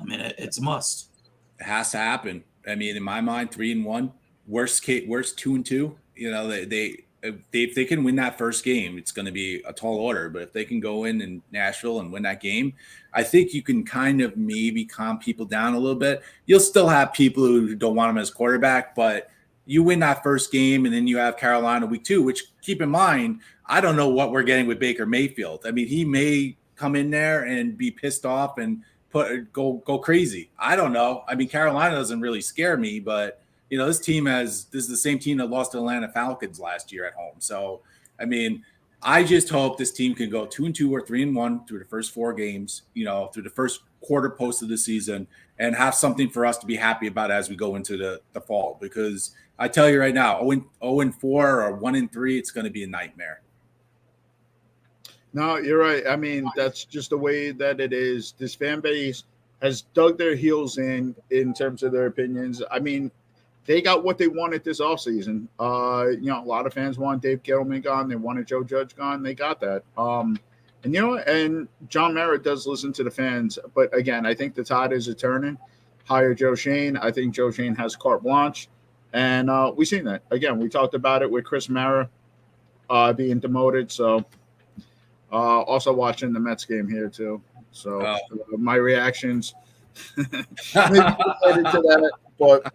I mean, it's a must. It has to happen. I mean, in my mind, 3-1, worst 2-2. If they can win that first game, it's going to be a tall order. But if they can go in Nashville and win that game, I think you can kind of maybe calm people down a little bit. You'll still have people who don't want him as quarterback, but you win that first game, and then you have Carolina week 2, which keep in mind, I don't know what we're getting with Baker Mayfield. I mean, he may come in there and be pissed off and go crazy. I don't know. I mean, Carolina doesn't really scare me, but this is the same team that lost to Atlanta Falcons last year at home. So, I mean, I just hope this team can go 2-2 or 3-1 through the first 4 games, through the first quarter post of the season, and have something for us to be happy about as we go into the fall. Because I tell you right now, 0-4 or 1-3, it's going to be a nightmare. No, you're right. I mean, that's just the way that it is. This fan base has dug their heels in terms of their opinions. I mean, they got what they wanted this offseason. A lot of fans want Dave Gettleman gone. They wanted Joe Judge gone. They got that. And John Mara does listen to the fans. But again, I think the tide is turning. Hire Joe Schoen. I think Joe Schoen has carte blanche. And we've seen that. Again, we talked about it with Chris Mara being demoted. So also watching the Mets game here too. So my reactions maybe related to that. But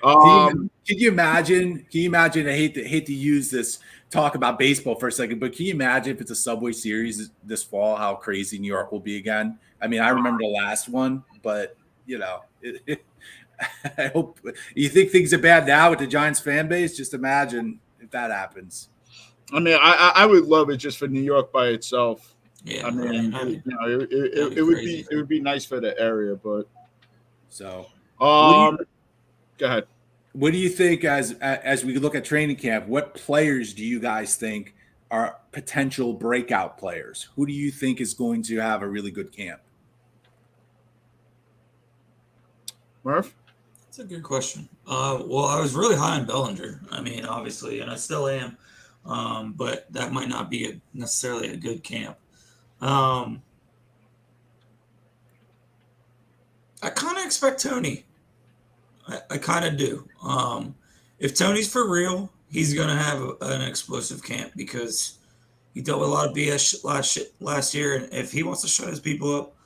can you imagine? I hate to use this talk about baseball for a second, but can you imagine if it's a Subway Series this fall, how crazy New York will be again? I mean, I remember the last one, but I hope you think things are bad now with the Giants fan base. Just imagine if that happens. I mean, I would love it just for New York by itself. Yeah, I mean, it would be nice for the area, but so go ahead. What do you think as we look at training camp? What players do you guys think are potential breakout players? Who do you think is going to have a really good camp? Murph? That's a good question. Well, I was really high on Bellinger. I mean, obviously, and I still am. But that might not be necessarily a good camp. I kind of expect Tony. I kind of do. If Tony's for real, he's going to have an explosive camp because he dealt with a lot of BS last year. And if he wants to shut his people up,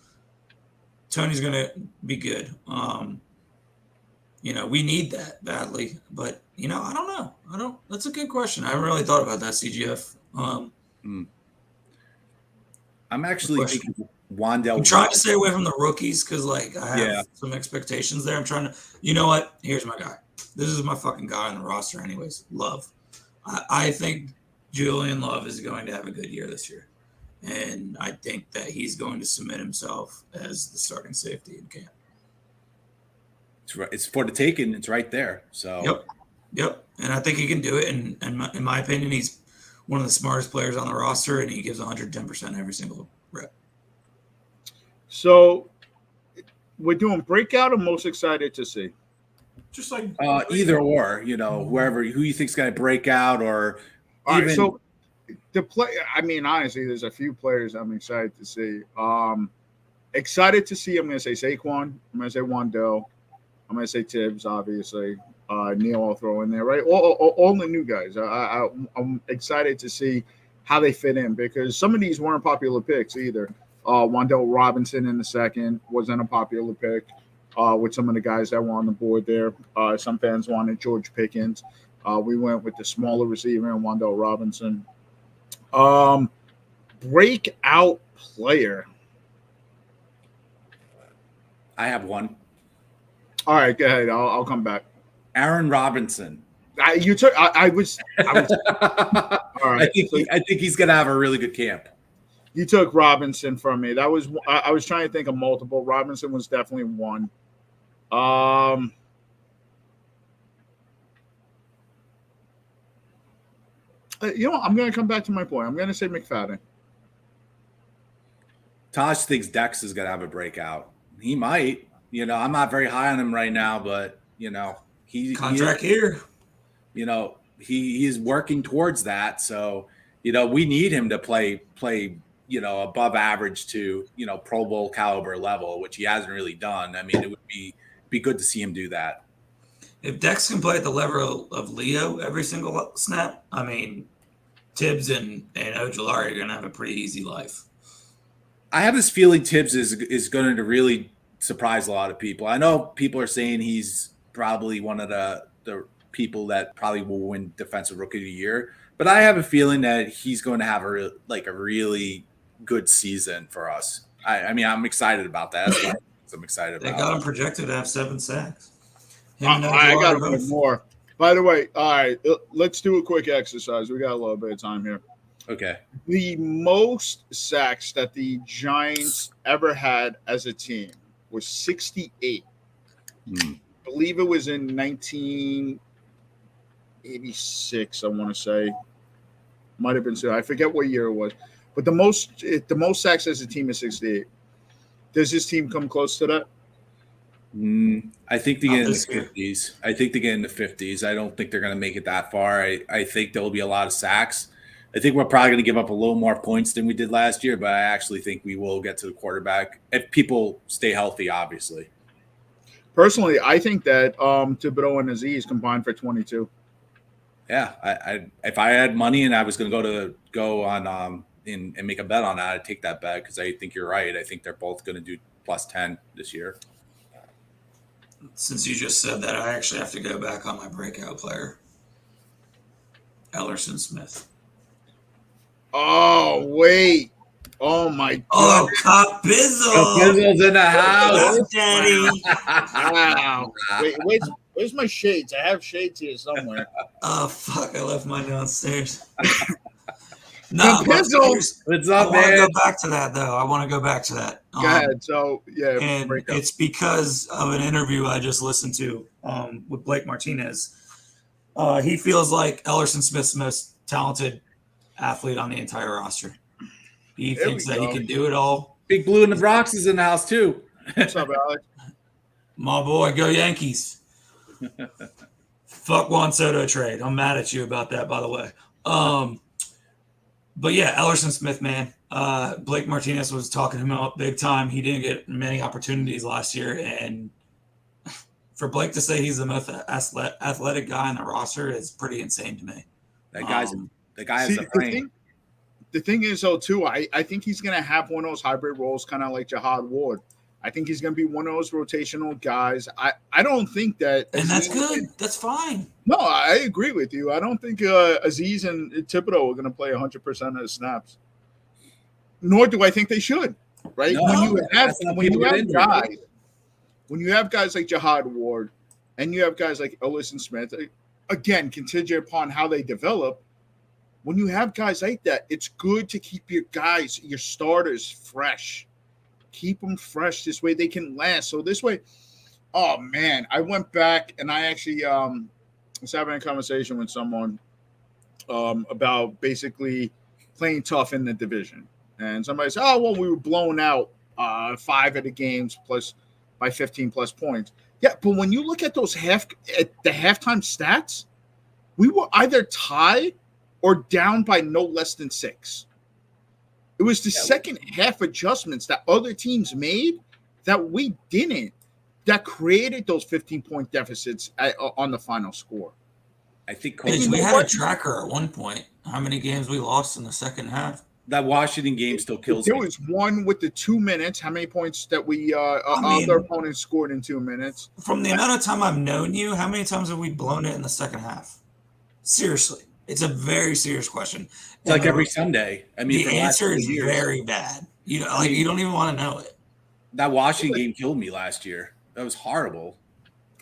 Tony's going to be good. We need that badly. But, I don't know. That's a good question. I haven't really thought about that, CGF. I'm actually thinking Wan'Dale. I'm trying to stay away from the rookies because, I have some expectations there. I'm trying to, you know what? Here's my guy. This is my fucking guy on the roster, anyways. Love. I think Julian Love is going to have a good year this year. And I think that he's going to submit himself as the starting safety in camp. It's for the taking. It's right there. So Yep. And I think he can do it. And in my opinion, he's one of the smartest players on the roster, and he gives 110% every single rep. So we're doing breakout. I'm most excited to see. Just like either or, who you think's going to break out, or all even. Right, so the play. I mean, honestly, there's a few players I'm excited to see. Excited to see. I'm going to say Saquon. I'm going to say Wan'Dale. I'm going to say Tibbs. Obviously, Neil. I'll throw in there. Right, all the new guys. I'm excited to see how they fit in because some of these weren't popular picks either. Wan'Dale Robinson in the second wasn't a popular pick with some of the guys that were on the board there. Some fans wanted George Pickens. We went with the smaller receiver and Wan'Dale Robinson. Breakout player. I have one. All right, go ahead. I'll come back. Aaron Robinson. You took. I was. All right. I think he's gonna have a really good camp. You took Robinson from me. That was. I was trying to think of multiple. Robinson was definitely one. I'm going to come back to my point. I'm going to say McFadden. Taj thinks Dex is going to have a breakout. He might. I'm not very high on him right now, but contract here. He is working towards that. So we need him to play above average to Pro Bowl caliber level, which he hasn't really done. I mean, it would be good to see him do that. If Dex can play at the level of Leo every single snap, I mean, Tibbs and Ojulari are going to have a pretty easy life. I have this feeling Tibbs is going to really surprise a lot of people. I know people are saying he's probably one of the people that probably will win Defensive Rookie of the Year, but I have a feeling that he's going to have a really good season for us. I mean, I'm excited about that. That's what I'm excited about. They got him projected to have 7 sacks. I got a bit more. By the way, all right, let's do a quick exercise. We got a little bit of time here. Okay. The most sacks that the Giants ever had as a team was 68. I believe it was in 1986, I want to say. Might have been so. I forget what year it was. But the most sacks as a team is 68. Does this team come close to that? I think they get in the 50s. I think they get in the 50s. I don't think they're going to make it that far. I think there will be a lot of sacks. I think we're probably going to give up a little more points than we did last year, but I actually think we will get to the quarterback if people stay healthy, obviously. Personally, I think that Thibodeau and Aziz combined for 22. Yeah, if I had money and I was going to go on and make a bet on that, I'd take that bet because I think you're right. I think they're both going to do plus 10 this year. Since you just said that, I actually have to go back on my breakout player, Ellerson Smith. Oh, wait. Oh, my God. Oh, Cop Bizzle. Bizzle's in the house. Daddy. Wow. Wait, where's my shades? I have shades here somewhere. Oh, fuck. I left mine downstairs. No, Bizzle. What's I up, want to man? go back to that, though. I want to go back to that. Go ahead. So, yeah. And it's because of an interview I just listened to with Blake Martinez. He feels like Ellerson Smith's the most talented athlete on the entire roster. He thinks that he can do it all. Big Blue in the Bronx is in the house, too. What's up, Alex? My boy, go Yankees. Fuck Juan Soto trade. I'm mad at you about that, by the way. But yeah, Ellerson Smith, man. Blake Martinez was talking him up big time. He didn't get many opportunities last year, and for Blake to say he's the most athletic guy on the roster is pretty insane to me. The guy has a frame. The thing is, though, too, I think he's going to have one of those hybrid roles, kind of like Jihad Ward. I think he's going to be one of those rotational guys. I don't think that, and that's good. That's fine. No, I agree with you. I don't think Aziz and Thibodeau are going to play 100% of the snaps. Nor do I think they should. Right? No, when you have guys like Jihad Ward, and you have guys like Ellison Smith, again, contingent upon how they develop. When you have guys like that, it's good to keep your guys, your starters, fresh. Keep them fresh. This way they can last. So this way, oh man, I went back and I actually was having a conversation with someone about basically playing tough in the division. And somebody said, oh, well, we were blown out 5 of the games plus by 15 plus points. Yeah, but when you look at those the halftime stats, we were either tied or down by no less than 6. It was the second half adjustments that other teams made that we didn't, that created those 15-point deficits on the final score. I think we had a tracker at one point, how many games we lost in the second half. That Washington game still kills me. There was one with the 2 minutes, how many points that we other opponents scored in 2 minutes. From the amount of time I've known you, how many times have we blown it in the second half? Seriously. It's a very serious question. It's like every Sunday. I mean, the answer is very bad. You know, like you don't even want to know it. That Washington game killed me last year. That was horrible.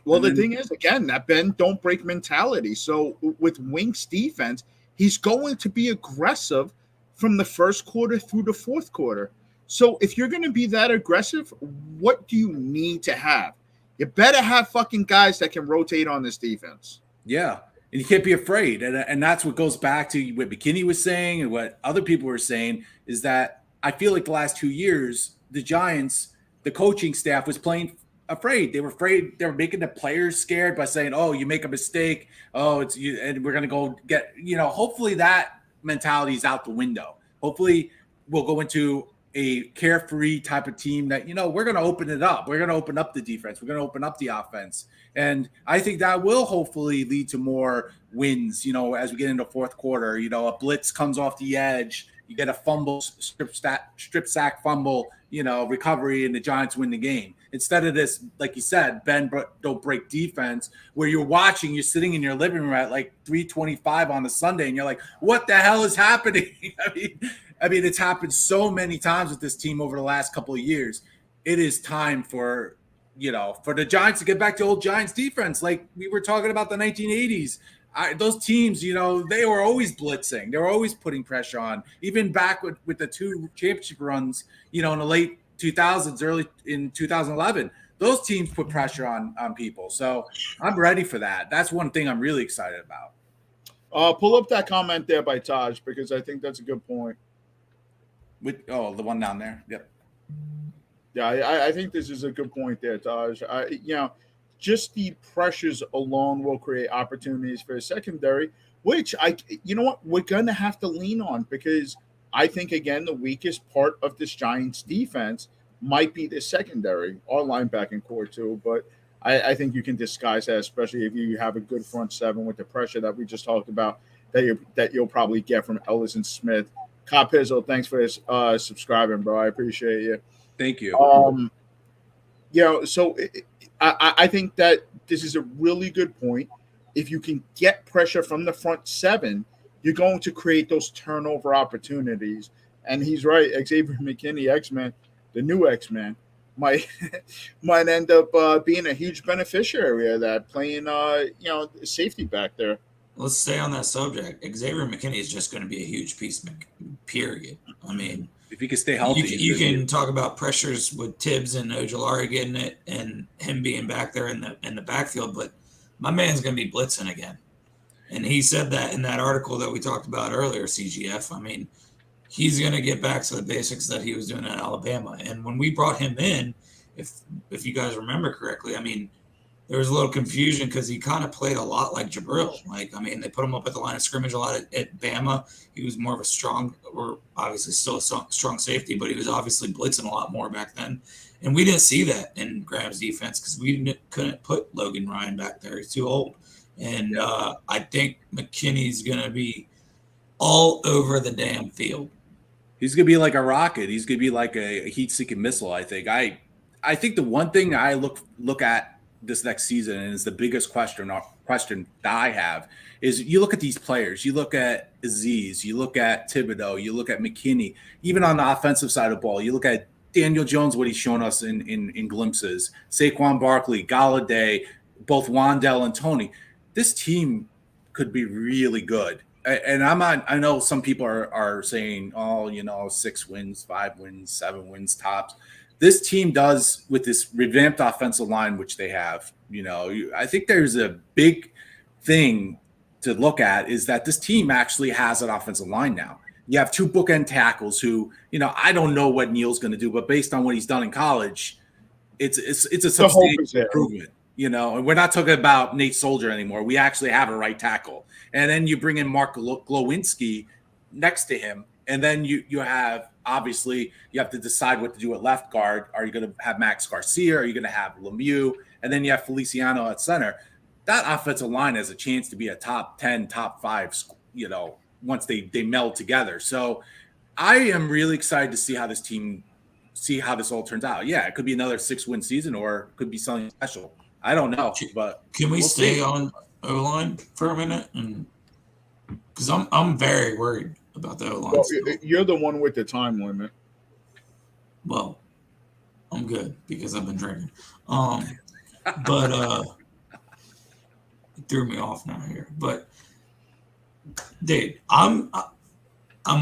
Well, the thing is, again, that bend don't break mentality. So with Wink's defense, he's going to be aggressive from the first quarter through the fourth quarter. So if you're going to be that aggressive, what do you need to have? You better have fucking guys that can rotate on this defense. Yeah. And you can't be afraid. And that's what goes back to what McKinney was saying and what other people were saying is that I feel like the last 2 years, the Giants, the coaching staff was playing afraid. They were afraid. They were making the players scared by saying, oh, you make a mistake. Oh, it's you. And we're going to go get, hopefully that mentality is out the window. Hopefully we'll go into a carefree type of team that, we're going to open it up. We're going to open up the defense. We're going to open up the offense. And I think that will hopefully lead to more wins, as we get into fourth quarter. A blitz comes off the edge. You get a fumble, strip sack fumble, recovery, and the Giants win the game. Instead of this, like you said, bend don't break defense, where you're sitting in your living room at like 3:25 on a Sunday, and you're like, what the hell is happening? I mean, it's happened so many times with this team over the last couple of years. It is time for the Giants to get back to old Giants defense. Like we were talking about the 1980s. Those teams, they were always blitzing. They were always putting pressure on. Even back with the 2 championship runs, in the late 2000s, early in 2011, those teams put pressure on people. So I'm ready for that. That's one thing I'm really excited about. Pull up that comment there by Taj, because I think that's a good point. The one down there. Yep. Yeah, I think this is a good point there, Taj. Just the pressures alone will create opportunities for a secondary, which we're going to have to lean on, because I think, again, the weakest part of this Giants defense might be the secondary or linebacking core too. But I think you can disguise that, especially if you have a good front seven with the pressure that we just talked about that you'll probably get from Ellison Smith. Cop Pizzle, thanks for subscribing, bro. I appreciate you. Thank you. So I think that this is a really good point. If you can get pressure from the front seven, you're going to create those turnover opportunities. And he's right. Xavier McKinney, X-Men, the new X-Men, might end up being a huge beneficiary of that, playing safety back there. Let's stay on that subject. Xavier McKinney is just going to be a huge piece, period. I mean, if he can stay healthy, you can talk about pressures with Tibbs and Ojulari getting it and him being back there in the backfield, but my man's going to be blitzing again. And he said that in that article that we talked about earlier, CGF. I mean, he's going to get back to the basics that he was doing at Alabama. And when we brought him in, if you guys remember correctly, I mean, there was a little confusion because he kind of played a lot like Jabril. Like, I mean, they put him up at the line of scrimmage a lot at Bama. He was more of a strong, or obviously still a strong safety, but he was obviously blitzing a lot more back then. And we didn't see that in Graham's defense because we couldn't put Logan Ryan back there. He's too old. And I think McKinney's going to be all over the damn field. He's going to be like a rocket. He's going to be like a heat-seeking missile, I think. I think the one thing I look at this next season, and is the biggest question that I have, is you look at these players. You look at Azeez, you look at Thibodeau, you look at McKinney, even on the offensive side of the ball. You look at Daniel Jones, what he's shown us in glimpses, Saquon Barkley, Galladay, both Wandell and Tony. This team could be really good. And I know some people are saying, 6 wins, 5 wins, 7 wins tops. This team does, with this revamped offensive line, which they have, I think there's a big thing to look at is that this team actually has an offensive line now. You have 2 bookend tackles who, I don't know what Neal's going to do, but based on what he's done in college, it's a substantial improvement. And we're not talking about Nate Soldier anymore. We actually have a right tackle. And then you bring in Mark Glowinski next to him. And then you have, obviously, you have to decide what to do at left guard. Are you going to have Max Garcia? Are you going to have Lemieux? And then you have Feliciano at center. That offensive line has a chance to be a top 10, top 5, once they meld together. So I am really excited to see how this all turns out. Yeah, it could be another 6-win season, or it could be something special. I don't know, but can we stay on O-line for a minute? Because I'm very worried about the O-line. Well, you're the one with the time limit. Well, I'm good because I've been drinking. But it threw me off now here. But dude, I'm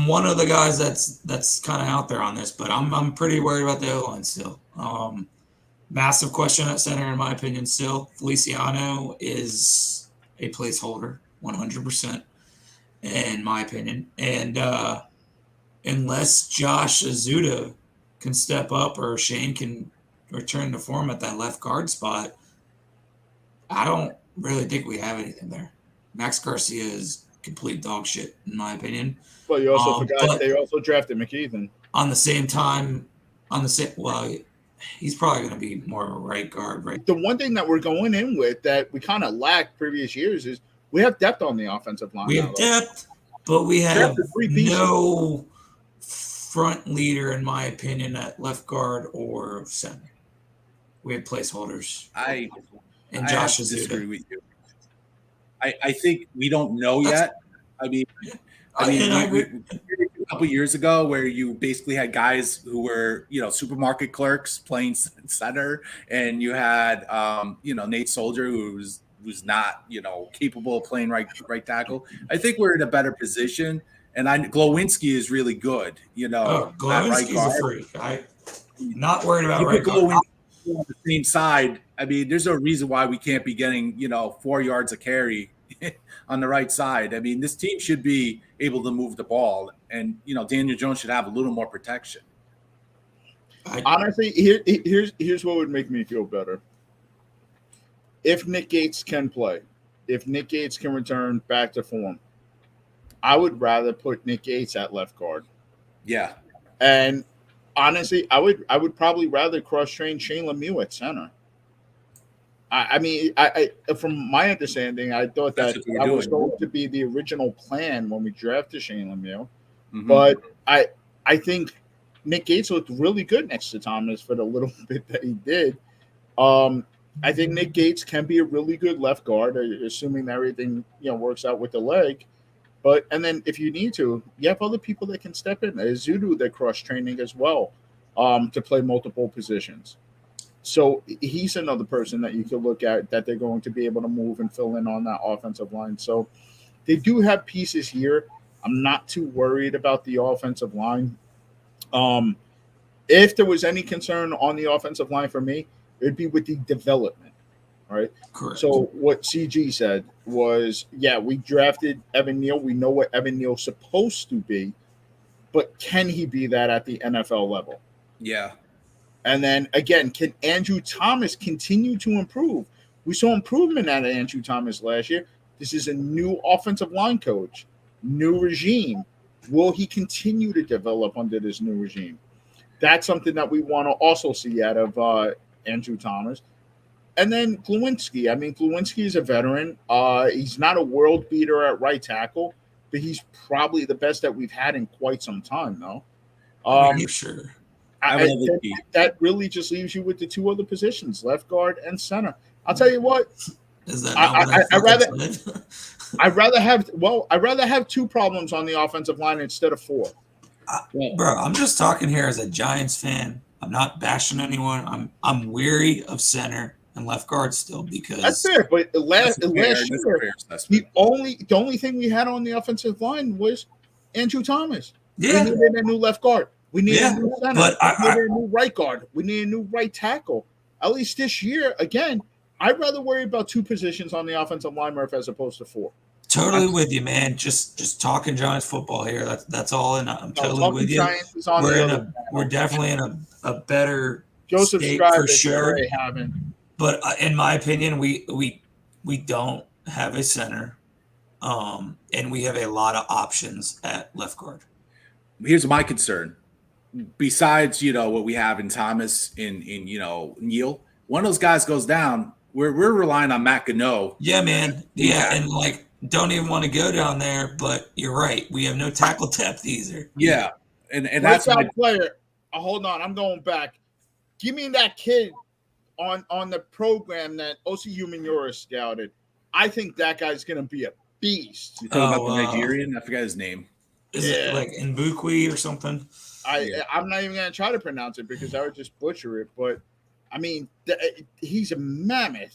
one of the guys that's kind of out there on this, but I'm pretty worried about the O-line still. Massive question at center, in my opinion. Still, Feliciano is a placeholder, 100%, in my opinion. And unless Josh Azuda can step up or Shane can return to form at that left guard spot, I don't really think we have anything there. Max Garcia is complete dog shit, in my opinion. Well, you also forgot they also drafted McKeithen. On the same time, he's probably going to be more of a right guard, right? The one thing that we're going in with that we kind of lacked previous years is we have depth on the offensive line. We have depth, but we have no front leader, in my opinion, at left guard or center. We have placeholders. And Josh is disagree with you. I think we don't know yet. I mean, a couple years ago where you basically had guys who were, supermarket clerks playing center, and you had, Nate Soldier who's not, capable of playing right tackle. I think we're in a better position, and Glowinski is really good. Glowinski's a freak. I'm not worried about right guard. On the same side. I mean, there's no reason why we can't be getting, 4 yards a carry on the right side. I mean, this team should be able to move the ball, and Daniel Jones should have a little more protection. Honestly, here's what would make me feel better. If Nick Gates can play, if Nick Gates can return back to form, I would rather put Nick Gates at left guard. Yeah, and honestly, I would probably rather cross-train Shane Lemieux at center. I mean, from my understanding, I thought that was going to be the original plan when we drafted Shane Lemieux. Mm-hmm. But I think Nick Gates looked really good next to Thomas for the little bit that he did. I think Nick Gates can be a really good left guard, assuming everything works out with the leg. And then if you need to, you have other people that can step in. There's Zudu that cross-training as well to play multiple positions. So he's another person that you could look at that they're going to be able to move and fill in on that offensive line. So they do have pieces here. I'm not too worried about the offensive line. If there was any concern on the offensive line for me, it would be with the development. Right. Correct. So what CG said was, we drafted Evan Neal. We know what Evan Neal's supposed to be, but can he be that at the NFL level? Yeah. And then again, can Andrew Thomas continue to improve? We saw improvement out of Andrew Thomas last year. This is a new offensive line coach, new regime. Will he continue to develop under this new regime? That's something that we want to also see out of Andrew Thomas. And then Glowinski. I mean, Glowinski is a veteran. He's not a world beater at right tackle, but he's probably the best that we've had in quite some time, though. For sure. That really just leaves you with the two other positions, left guard and center. I'll tell you what. Is that I'd rather have two problems on the offensive line instead of four. Bro, I'm just talking here as a Giants fan. I'm not bashing anyone. I'm weary of center and left guard still because that's fair. But last year, the only thing we had on the offensive line was Andrew Thomas. Yeah. We needed a new left guard. We needed a new center. But we needed a new right guard. We needed a new right tackle. At least this year, again, I'd rather worry about two positions on the offensive line, Murph, as opposed to four. Totally with you, man. Just talking Giants football here. That's all, and I'm totally with you. We're definitely in a better Joseph state Scribe for sure. But in my opinion, we don't have a center, and we have a lot of options at left guard. Here's my concern. Besides, what we have in Thomas, in Neal, one of those guys goes down. We're relying on Matt Gano. Yeah, man. Yeah, and don't even want to go down there. But you're right. We have no tackle depth either. Yeah, and that's my player. Hold on, I'm going back. Give me that kid on the program that Osi Umenyiora scouted. I think that guy's going to be a beast. You're talking about the Nigerian? I forgot his name. Is it like Mbukwe or something? I'm not even going to try to pronounce it because I would just butcher it. But I mean, he's a mammoth.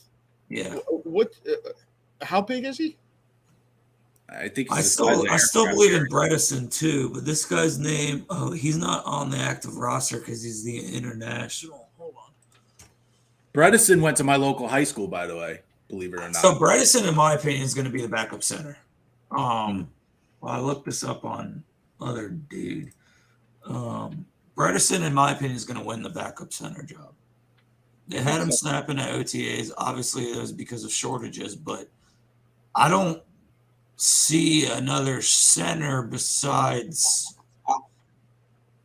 Yeah. What? How big is he? I think I still believe in Bredesen too, but this guy's name. Oh, he's not on the active roster because he's the international. Hold on. Bredesen went to my local high school, by the way. Believe it or not. So Bredesen, in my opinion, is going to be the backup center. Well, I looked this up on other dude. Bredesen, in my opinion, is going to win the backup center job. They had him snapping at OTAs. Obviously, it was because of shortages, but I don't see another center besides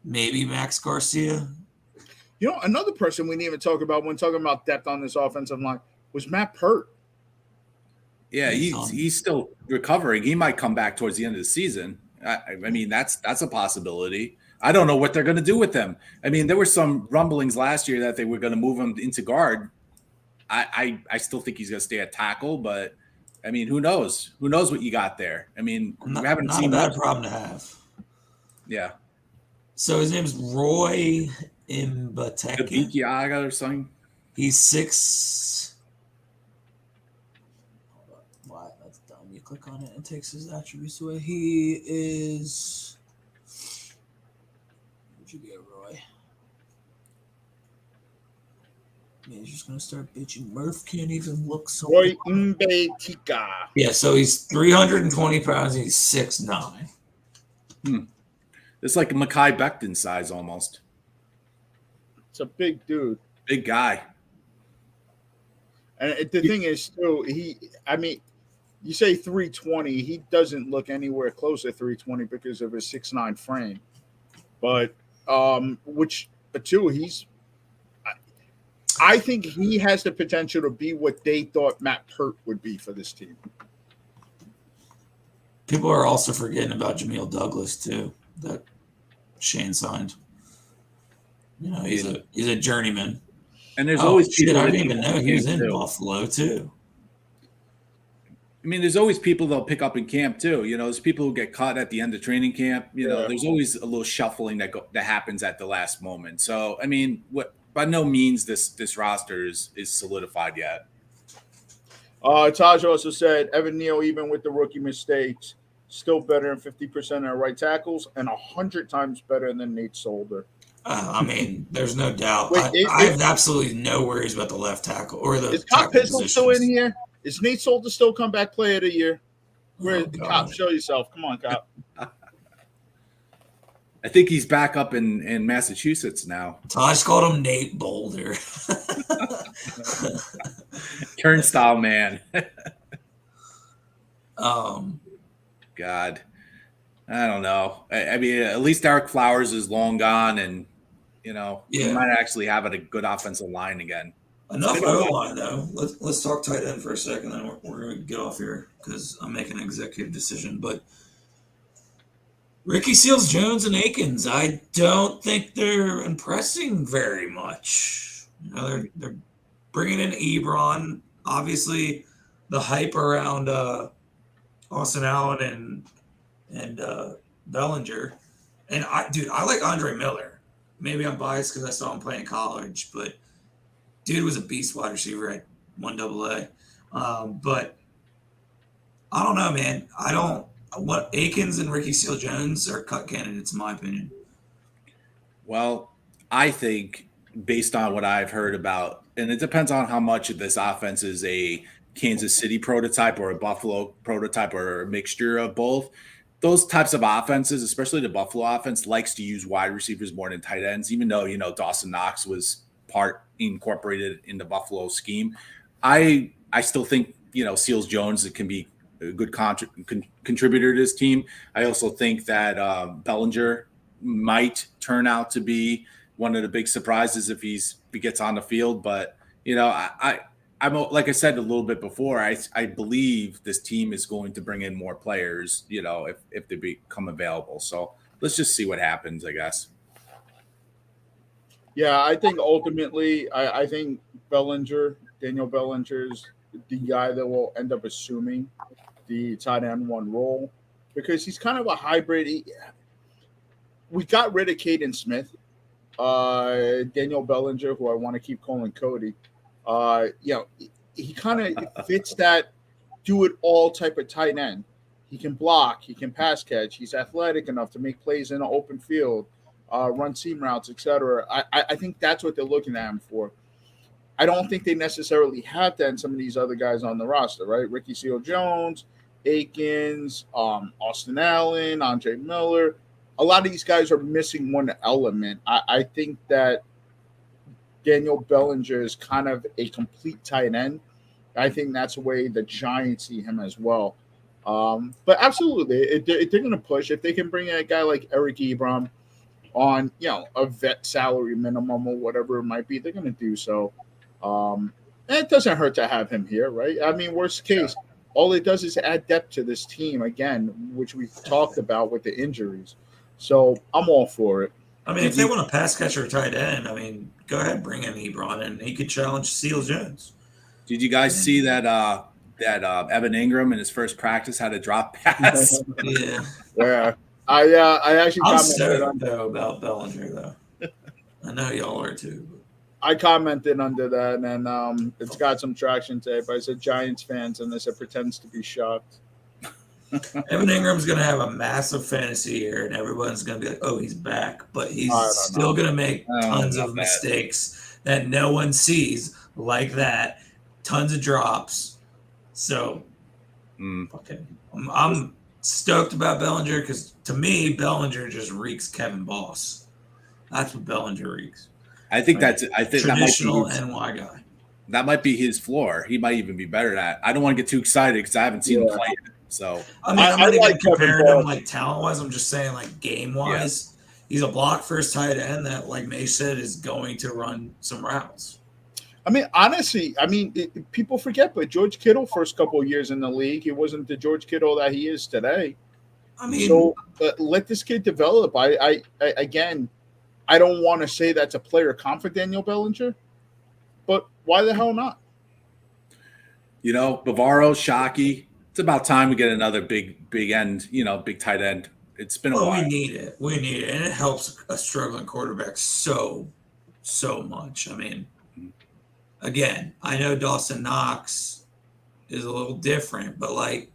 maybe Max Garcia. Another person we didn't even talk about when talking about depth on this offensive line was Matt Pert. Yeah, he's still recovering. He might come back towards the end of the season. I mean, that's a possibility. I don't know what they're going to do with them. I mean, there were some rumblings last year that they were going to move him into guard. I still think he's going to stay at tackle, but I mean, who knows? Who knows what you got there? I mean, we haven't seen a bad problem to have. Yeah. So his name's Roy Mbateke or something. He's 6. Wow, that's dumb. You click on it and it takes his attributes away. He is. Where'd you get, Roy? Man, he's just gonna start bitching. Murph can't even look so. Roy Mbateke. Yeah, so he's 320 pounds. And he's 6'9". It's like a Mekhi Becton size almost. It's a big dude. Big guy. And the thing is, too, you say 320. He doesn't look anywhere close to 320 because of his 6'9" frame. But, I think he has the potential to be what they thought Matt Pert would be for this team. People are also forgetting about Jamil Douglas, too, that Shane signed. He's a journeyman. And there's always people. I didn't even know he was in Buffalo too. I mean, there's always people they'll pick up in camp too. There's people who get caught at the end of training camp. There's always a little shuffling that happens at the last moment. So, I mean, by no means this roster is solidified yet. Taj also said Evan Neal, even with the rookie mistakes, still better than 50% of right tackles and 100 times better than Nate Solder. I mean, there's no doubt. I have absolutely no worries about the left tackle or the. Is Cop Pistol still in here? Is Nate Solder still comeback player of the year? Where's the Cop? Show yourself. Come on, Cop. I think he's back up in Massachusetts now. Taj called him Nate Boulder. Turnstile man. Um, God, I don't know. I mean, at least Eric Flowers is long gone, and we Yeah. might actually have a good offensive line again. Enough O line though. Let's talk tight end for a second, and we're gonna get off here because I'm making an executive decision. But Ricky Seals Jones and Akins, I don't think they're impressing very much. They're bringing in Ebron. Obviously, the hype around Austin Allen and Bellinger, and I like Andre Miller. Maybe I'm biased because I saw him play in college, but dude was a beast wide receiver at 1AA. But I don't know, man. What Akins and Ricky Seals Jones are cut candidates, in my opinion. Well, I think based on what I've heard about, and it depends on how much of this offense is a Kansas City prototype or a Buffalo prototype or a mixture of both. Those types of offenses, especially the Buffalo offense, likes to use wide receivers more than tight ends, even though, Dawson Knox was part incorporated in the Buffalo scheme. I still think, Seals Jones can be a good contributor to this team. I also think that Bellinger might turn out to be one of the big surprises if he gets on the field. But, I'm like I said a little bit before, I believe this team is going to bring in more players, if they become available. So let's just see what happens, I guess. Yeah, I think ultimately, I think Daniel Bellinger's the guy that will end up assuming the tight end one role because he's kind of a hybrid. We got rid of Caden Smith, Daniel Bellinger, who I want to keep calling Cody. He kind of fits that do-it-all type of tight end. He can block, he can pass catch, he's athletic enough to make plays in an open field, run seam routes, etc. I think that's what they're looking at him for. I don't think they necessarily have that in some of these other guys on the roster, right? Ricky Seals Jones, Akins, Austin Allen, Andre Miller. A lot of these guys are missing one element. I think that Daniel Bellinger is kind of a complete tight end. I think that's the way the Giants see him as well. But absolutely, if they're going to push, if they can bring in a guy like Eric Ebron on, a vet salary minimum or whatever it might be, they're going to do so. And it doesn't hurt to have him here, right? I mean, worst case, all it does is add depth to this team again, which we've talked about with the injuries. So I'm all for it. I mean, if they want a pass catcher or tight end, I mean, go ahead, bring in Ebron, and he could challenge Seals Jones. Did you guys see that Evan Ingram in his first practice had a drop pass? Yeah. I actually I'm commented stoked though about Bellinger though. I know y'all are too. I commented under that, and it's got some traction today. But I said Giants fans, and I said pretends to be shocked. Evan Ingram's going to have a massive fantasy year, and everyone's going to be like, "Oh, he's back," but he's still going to make tons of mistakes that no one sees, like that. Tons of drops. So, okay, I'm stoked about Bellinger because to me, Bellinger just reeks Kevin Boss. That's what Bellinger reeks. I think traditional that NY guy. That might be his floor. He might even be better at. I don't want to get too excited because I haven't seen him play yet. So I mean, I'm not even comparing him like talent wise. I'm just saying like game wise, he's a block first tight end that, like May said, is going to run some routes. I mean, honestly, people forget, but George Kittle first couple of years in the league, he wasn't the George Kittle that he is today. I mean, so let this kid develop. I don't want to say that's a player comp for Daniel Bellinger, but why the hell not? Bavaro, Shockey. It's about time we get another big end, big tight end. It's been a while. We need it. And it helps a struggling quarterback so much. I mean, again, I know Dawson Knox is a little different, but like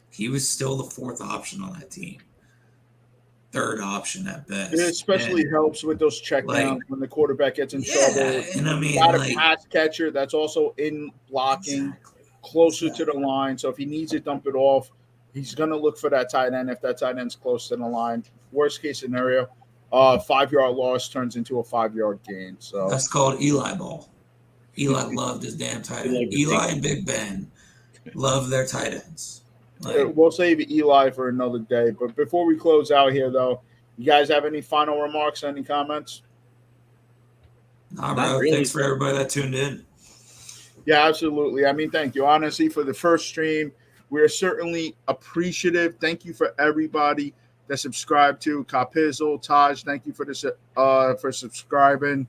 he was still the fourth option on that team. Third option at best. It especially helps with those checkdowns when the quarterback gets in trouble. And I mean, got a pass catcher that's also in blocking, closer to the line. So if he needs to dump it off, he's going to look for that tight end if that tight end's close to the line. Worst case scenario, 5-yard loss turns into a 5-yard gain. So that's called Eli ball. Eli loved his damn tight end. loved it. Eli and Big Ben love their tight ends. Like, We'll save Eli for another day. But before we close out here, though, you guys have any final remarks, any comments? nah, Not bro. really. Thanks for everybody that tuned in. Yeah, absolutely. I mean, thank you. Honestly, for the first stream, we're certainly appreciative. Thank you for everybody that subscribed to Kapizzle, Taj. Thank you for subscribing.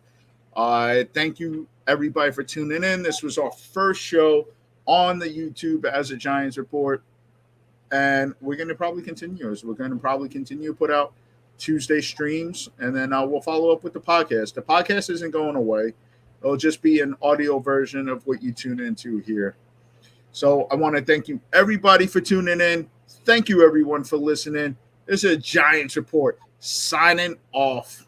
Thank you everybody for tuning in. This was our first show on the YouTube as a Giants Report, and we're going to probably continue. We're going to probably continue to put out Tuesday streams, and then we'll follow up with the podcast. The podcast isn't going away. It'll just be an audio version of what you tune into here. So I want to thank you everybody for tuning in. Thank you everyone for listening. This is a Giants Report signing off.